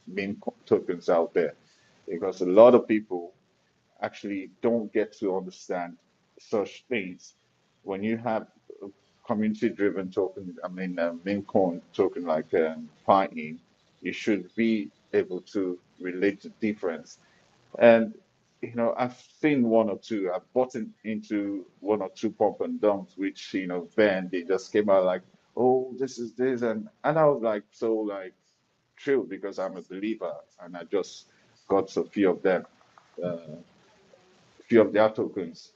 [SPEAKER 6] meme tokens out there, because a lot of people actually don't get to understand such things. When you have a community-driven token, I mean, meme coin token like Piin, you should be able to relate the difference. And I've seen one or two. I've bought into one or two pump and dumps, which then they just came out like, oh, this is this, and I was like so like thrilled because I'm a believer, and I just got a few of them, few of their tokens.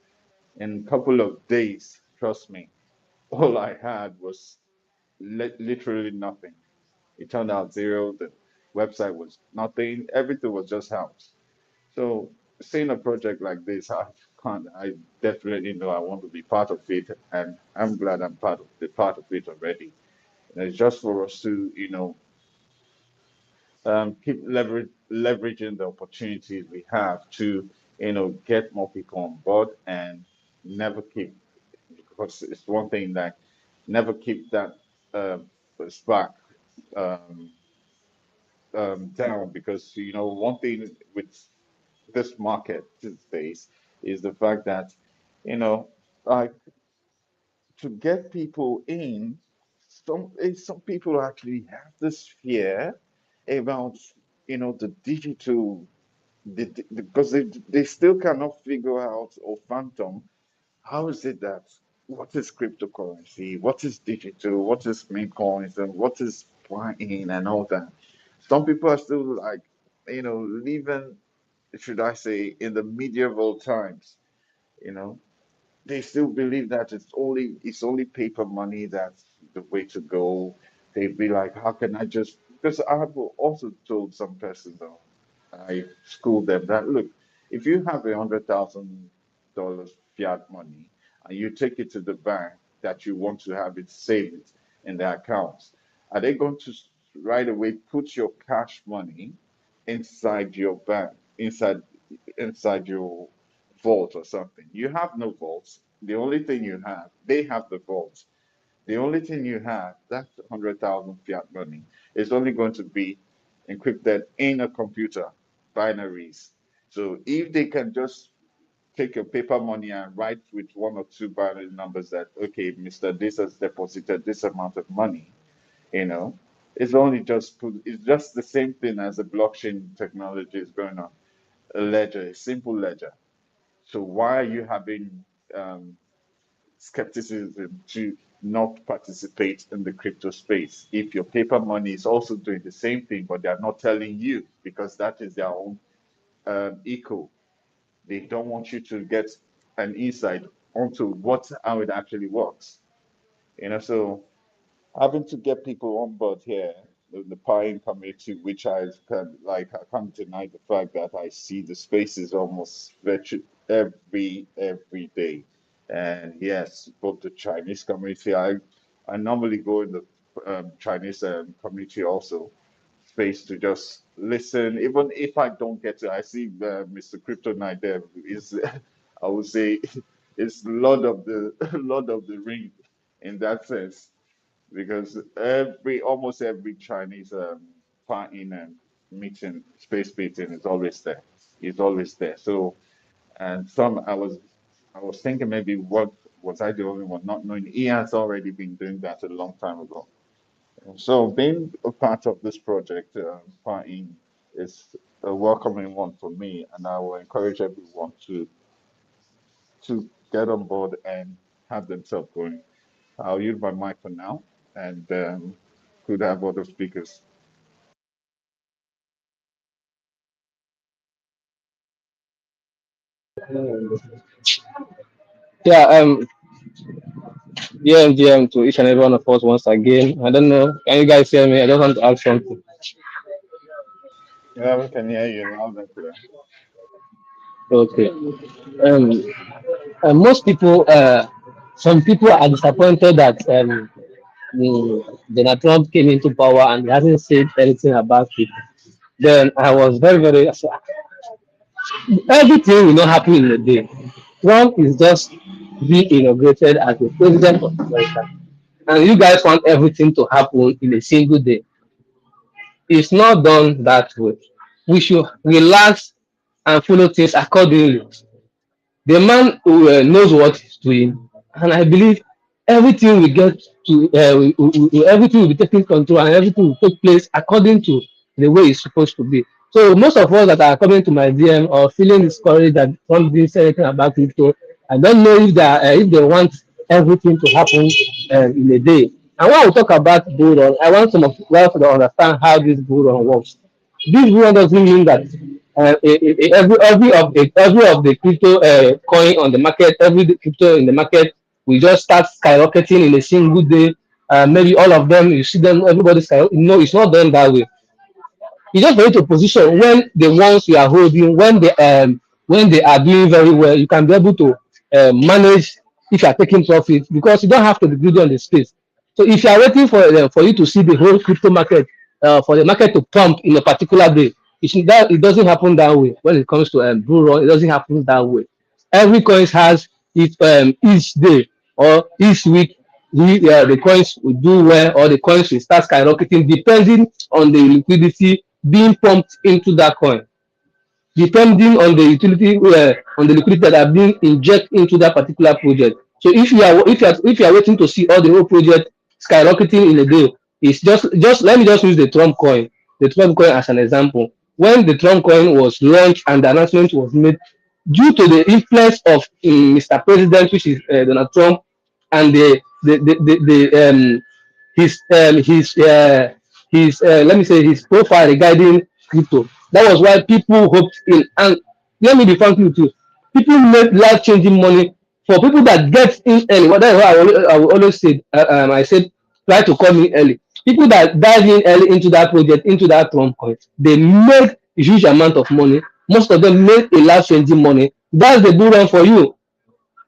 [SPEAKER 6] In a couple of days, trust me, all I had was literally nothing. It turned out zero. The website was nothing. Everything was just out. So seeing a project like this, I definitely know I want to be part of it, and I'm glad I'm part of it already. And it's just for us to, keep leveraging the opportunities we have to, get more people on board, and never keep, because it's one thing that never keep that uh, spark um, down, because one thing with this market these days is the fact that you know like to get people in, some people actually have this fear about the digital, because they still cannot figure out or phantom how is it that, what is cryptocurrency, what is digital, what is meme coins, and what is buying and all that. Some people are still like living, should I say, in the medieval times. You know, they still believe that it's only paper money that's the way to go. They'd be like, how can I just, because I have also told some persons though, I schooled them that look, if you have $100,000 fiat money and you take it to the bank that you want to have it saved in their accounts, are they going to right away put your cash money inside your bank, inside your vault or something? You have no vaults. The only thing you have, they have the vaults. The only thing you have, that 100,000 fiat money, is only going to be encrypted in a computer, binaries. So if they can just take your paper money and write with one or two binary numbers that, okay, Mr. This has deposited this amount of money, you know, it's just the same thing as the blockchain technology is going on. A ledger, a simple ledger. So why are you having um, skepticism to not participate in the crypto space if your paper money is also doing the same thing, but they are not telling you because that is their own eco? They don't want you to get an insight onto how it actually works. So having to get people on board here, the Piin community, which I can't deny the fact that I see the spaces almost virtually every day. And yes, both the Chinese community, I normally go in the Chinese community also space to just listen. Even if I don't get to, I see Mr. Crypto Knight there is, I would say, is Lord of the Lord of the Ring in that sense, because almost every Chinese party and meeting, space meeting is always there. It's always there. So, and I was thinking maybe, what was I the only one not knowing? He has already been doing that a long time ago. So being a part of this project, party, is a welcoming one for me, and I will encourage everyone to get on board and have themselves going. I'll use my mic for now, and could have other speakers.
[SPEAKER 5] Yeah, GM to each and every one of us once again. I don't know. Can you guys hear me? I just want to ask something.
[SPEAKER 6] Yeah, we can hear you loud and clear.
[SPEAKER 5] Okay. Um, most people, some people are disappointed that Donald Trump came into power and he hasn't said anything about it. Then I was very, very. Everything will not happen in a day. Trump is just being inaugurated as the president of America, and you guys want everything to happen in a single day. It's not done that way. We should relax and follow things accordingly. The man who knows what he's doing, and I believe everything will get to everything will be taken control and everything will take place according to the way it's supposed to be. So most of us that are coming to my DM or feeling discouraged that Trump didn't say anything about crypto, I don't know if they want everything to happen in a day. And when we talk about bull run, I want some of us to understand how this bull run works. This one doesn't mean that every of the crypto coin on the market, every crypto in the market will just start skyrocketing in a single day. Maybe all of them, you see them, everybody sky. No, it's not done that way. You just need to position when the ones you are holding, when they are doing very well, you can be able to manage if you are taking profit because you don't have to be greedy on the space. So if you are waiting for you to see the whole crypto market, for the market to pump in a particular day, it doesn't happen that way. When it comes to bull run, it doesn't happen that way. Every coin has it each day or each week the coins will do well or the coins will start skyrocketing depending on the liquidity being pumped into that coin, depending on the utility on the liquidity that are being injected into that particular project. So if you are waiting to see all the whole project skyrocketing in a day, it's just let me just use the Trump coin as an example. When the Trump coin was launched and the announcement was made, due to the influence of Mr. President, which is Donald Trump, and his let me say his profile regarding crypto. That was why people hoped in. And let me be frank with you, people make life changing money for people that get in early. Well, that's why I will always say, I said, try to come in early. People that dive in early into that project, into that Trump coin, they make a huge amount of money. Most of them make a life changing money. That's the bull run for you.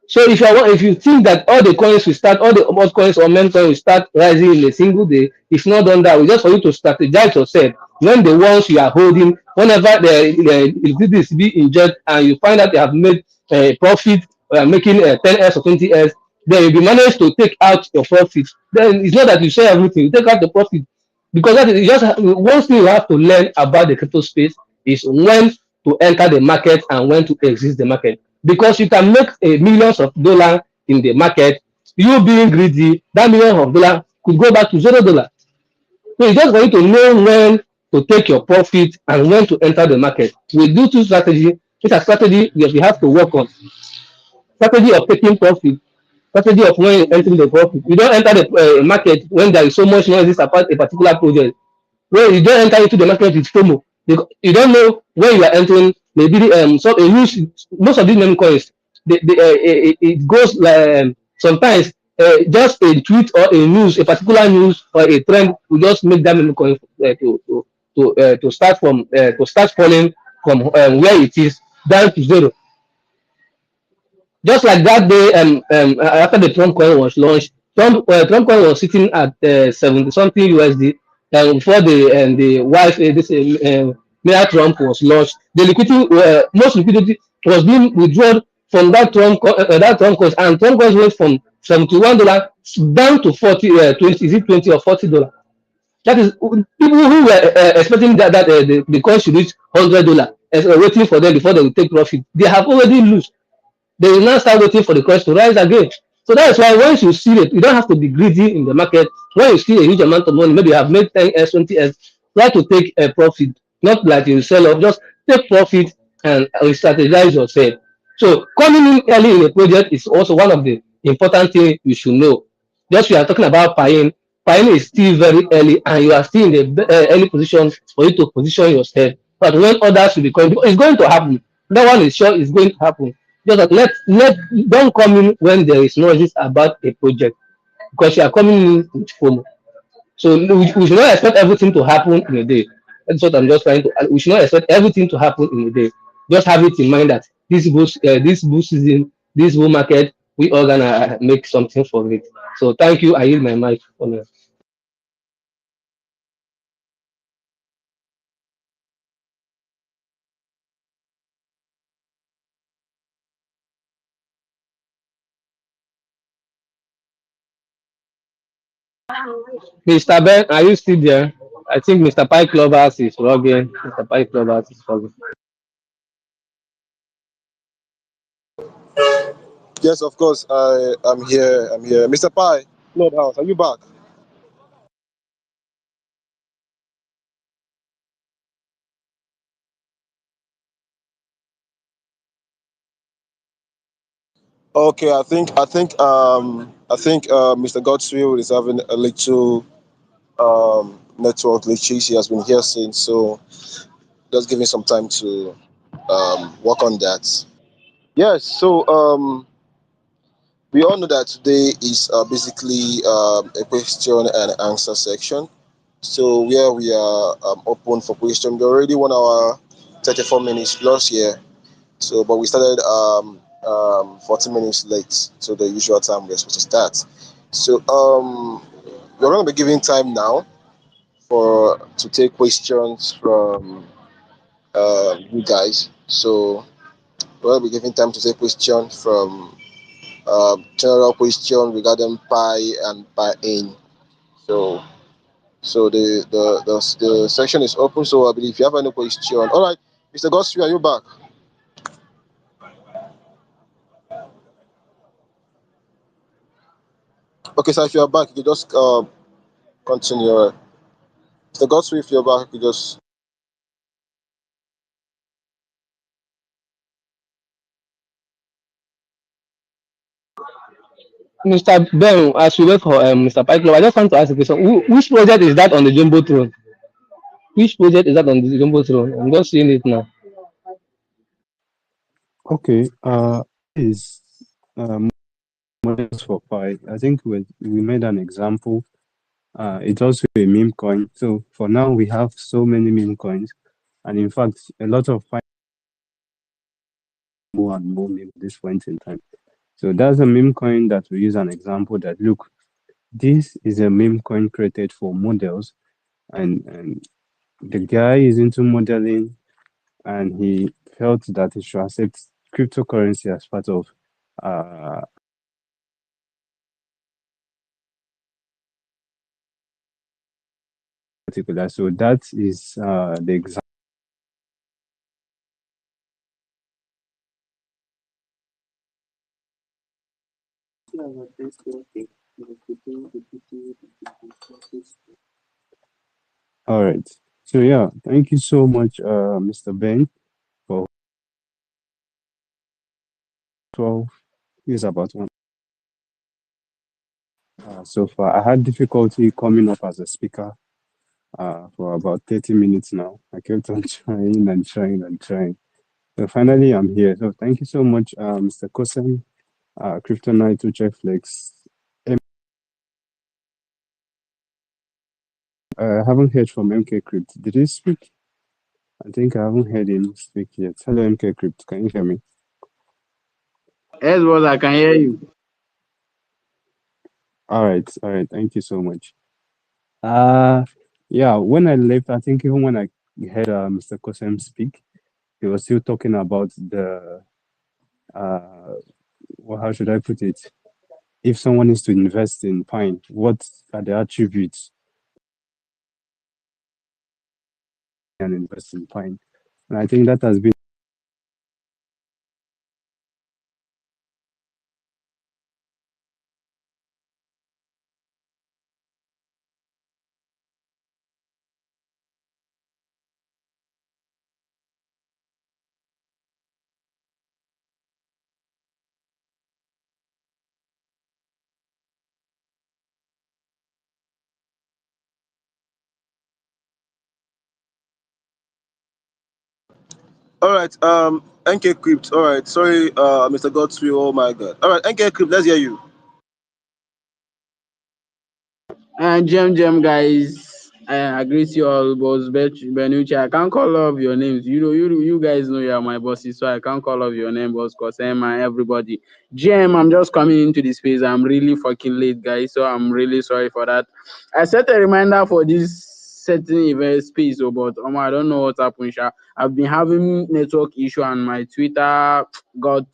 [SPEAKER 5] So if you think that all the coins will start, all the altcoins or meme coins will start rising in a single day, it's not done that way. Just for you to strategize yourself. When the ones you are holding, whenever the liquidity is being injected and you find that they have made a profit, making 10s or 20s, then if you manage to take out your profit, then it's not that you share everything, you take out the profit. Because that is just one thing you have to learn about the crypto space is when to enter the market and when to exit the market. Because you can make millions of dollars in the market, you being greedy, that million of dollars could go back to $0. So it's just for you to know when to take your profit and when to enter the market. We do two strategy. It's a strategy that we have to work on. Strategy of taking profit, strategy of when entering the profit. You don't enter the market when there is so much noise about a particular project. When you don't enter into the market with FOMO, you don't know when you are entering. Maybe so a news, most of these meme coins, it goes like sometimes just a tweet or a news, a particular news or a trend will just make that meme coin to start falling from where it is down to zero. Just like that day, after the Trump coin was launched, Trump coin was sitting at 70 something USD. Before the wife, this Mayor Trump was launched, the liquidity, most liquidity was being withdrawn from that Trump coin, and Trump coin went from $71 down to 40, 20, is it 20 or $40? That is people who were expecting that the coin should reach $100, waiting for them before they will take profit. They have already lost. They will now start waiting for the coins to rise again. So that's why once you see it, you don't have to be greedy in the market. When you see a huge amount of money, maybe you have made 10s, 20s, try to take a profit, not like you sell off, just take profit and strategize yourself. So coming in early in a project is also one of the important things you should know. Just we are talking about Piin. Piin is still very early and you are still in the early position for you to position yourself. But when others will be coming, it's going to happen. That one is sure it's going to happen. Just that don't come in when there is noises about a project because you are coming in with FOMO. So we should not expect everything to happen in a day. That's what I'm just trying to. We should not expect everything to happen in a day. Just have it in mind that this bull season, this bull market, we all gonna make something for it. So thank you. I yield my mic for now. Mr. Ben, are you still there? I think Mr. Pike Lovers is logging. Mr. Pike Lovers is logging.
[SPEAKER 1] Yes, of course. I'm here. I'm here. Mr. Pi, Lord House, are you back? Okay, I think Mr. Godswill is having a little network glitches. He has been here since, so just give me some time to work on that. Yes, so we all know that today is basically a question and answer section. So where we are open for question. We already 1 hour, 34 minutes plus here. So, but we started 40 minutes late to the usual time we're supposed to start. So, we're going to be giving time now for to take questions from you guys. So, we're going to be giving time to take questions from general question regarding pi and pi in. So, the section is open. So, I believe if you have any question, all right, Mr. Gospel, are you back? Okay, so if you are back, you just continue. Mr. Gospel, if you're back, you just.
[SPEAKER 5] Mr. Ben, as we wait for Mr. Pike Lover, I just want to ask a question. Which project is that on the Jumbo throne? Which project is that on the Jumbo throne? I'm just seeing it now.
[SPEAKER 2] Okay. Is models for Pi. I think we made an example. It's also a meme coin. So for now, we have so many meme coins, and in fact, a lot of Pi more and more meme at this point in time. So that's a meme coin that we use an example that look, this is a meme coin created for models, and the guy is into modeling, and he felt that he should accept cryptocurrency as part of uh particular. So that is the example. All right. So yeah, thank you so much, Mr. Ben, for 12 years about one. So far, I had difficulty coming up as a speaker for about 30 minutes now. I kept on trying and trying and trying. So finally, I'm here. So thank you so much, Mr. Kosen, Kryptonite, Flex. I haven't heard from MK Crypt. Did he speak? I think I haven't heard him speak yet. Hello, MK Crypt. Can you hear me?
[SPEAKER 7] Yes, brother, I can hear you.
[SPEAKER 2] All right. All right. Thank you so much. Yeah, when I left, I think even when I heard Mr. Kosem speak, he was still talking about the, uh, well, how should I put it? If someone is to invest in Pine, what are the attributes and invest in Pine? And I think that has been.
[SPEAKER 1] All right, NK Crypt. All right, sorry, Mr. Godswill. Oh my God. All right, NK Crypt. Let's hear you.
[SPEAKER 7] And Gem guys. I greet you all, boss Benucci. I can't call all of your names. You guys know you are my bosses, so I can't call all of your name, boss Kosema, everybody. GM, I'm just coming into the space. I'm really fucking late, guys, so I'm really sorry for that. I set a reminder for this certain event space, but I don't know what happened. Sha. I've been having network issue, and my Twitter got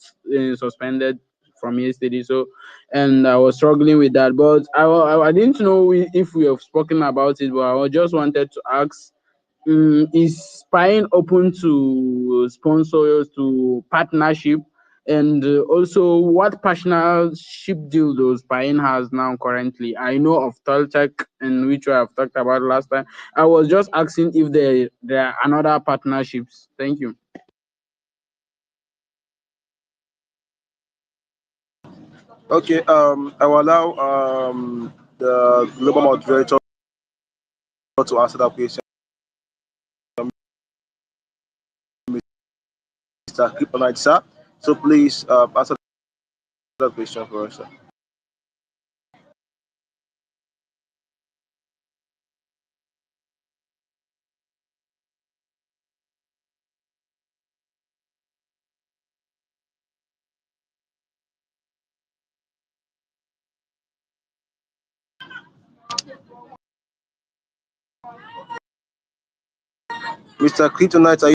[SPEAKER 7] suspended from yesterday, so and I was struggling with that. But I didn't know if we have spoken about it, but I just wanted to ask, is Piin open to sponsors, to partnership? And also, what partnership deal does Piin has now currently? I know of Toltec, and which I have talked about last time. I was just asking if there are another partnerships. Thank you.
[SPEAKER 1] Okay, I will allow the global moderator to answer that question, Mr. Kryptonite, sir. So please answer that question for us, sir. Mr. Kryptonite, are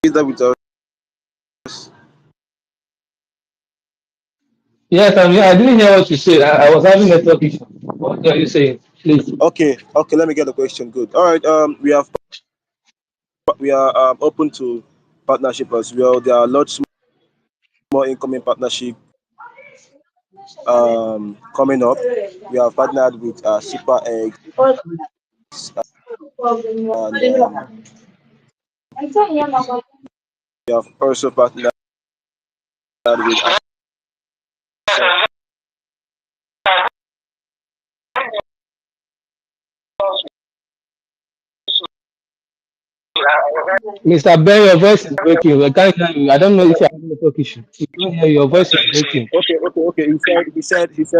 [SPEAKER 1] you there with us?
[SPEAKER 5] Yes, I didn't hear what you said. I was having network issue. What are you saying? Please.
[SPEAKER 1] Okay, let me get the question. Good. All right, we are open to partnership as well. There are lots more incoming partnership coming up. We have partnered with Super Eggs, and we have also partnered with
[SPEAKER 5] Mr. Ben, your voice is breaking. I can't hear you. I don't know if you're having a network issue. We can't hear you. Your voice is breaking.
[SPEAKER 1] okay. He said he's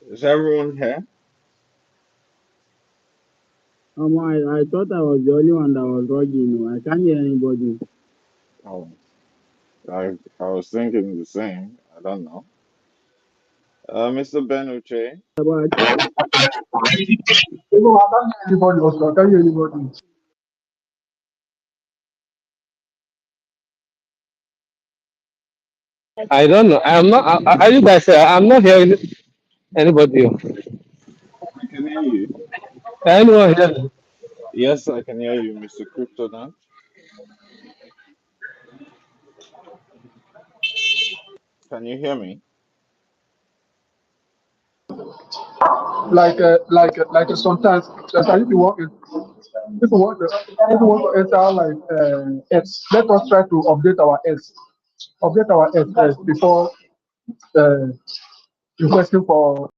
[SPEAKER 6] Is everyone here?
[SPEAKER 7] I thought I was the only one that was rugging. I can't hear anybody.
[SPEAKER 6] Oh, I was thinking the same. I don't know. Mr. Benuche,
[SPEAKER 7] But
[SPEAKER 8] No, I can't hear anybody also. I can't hear anybody.
[SPEAKER 5] I don't know. I'm not. Are you guys? I'm not hearing anybody.
[SPEAKER 6] I can hear you.
[SPEAKER 5] Anyone here?
[SPEAKER 6] Yes, I can hear you, Mr. Cryptonaut. Can you hear me?
[SPEAKER 8] Sometimes, just like if you want to enter like S, let us try to update our S. Update our S first before uh, requesting for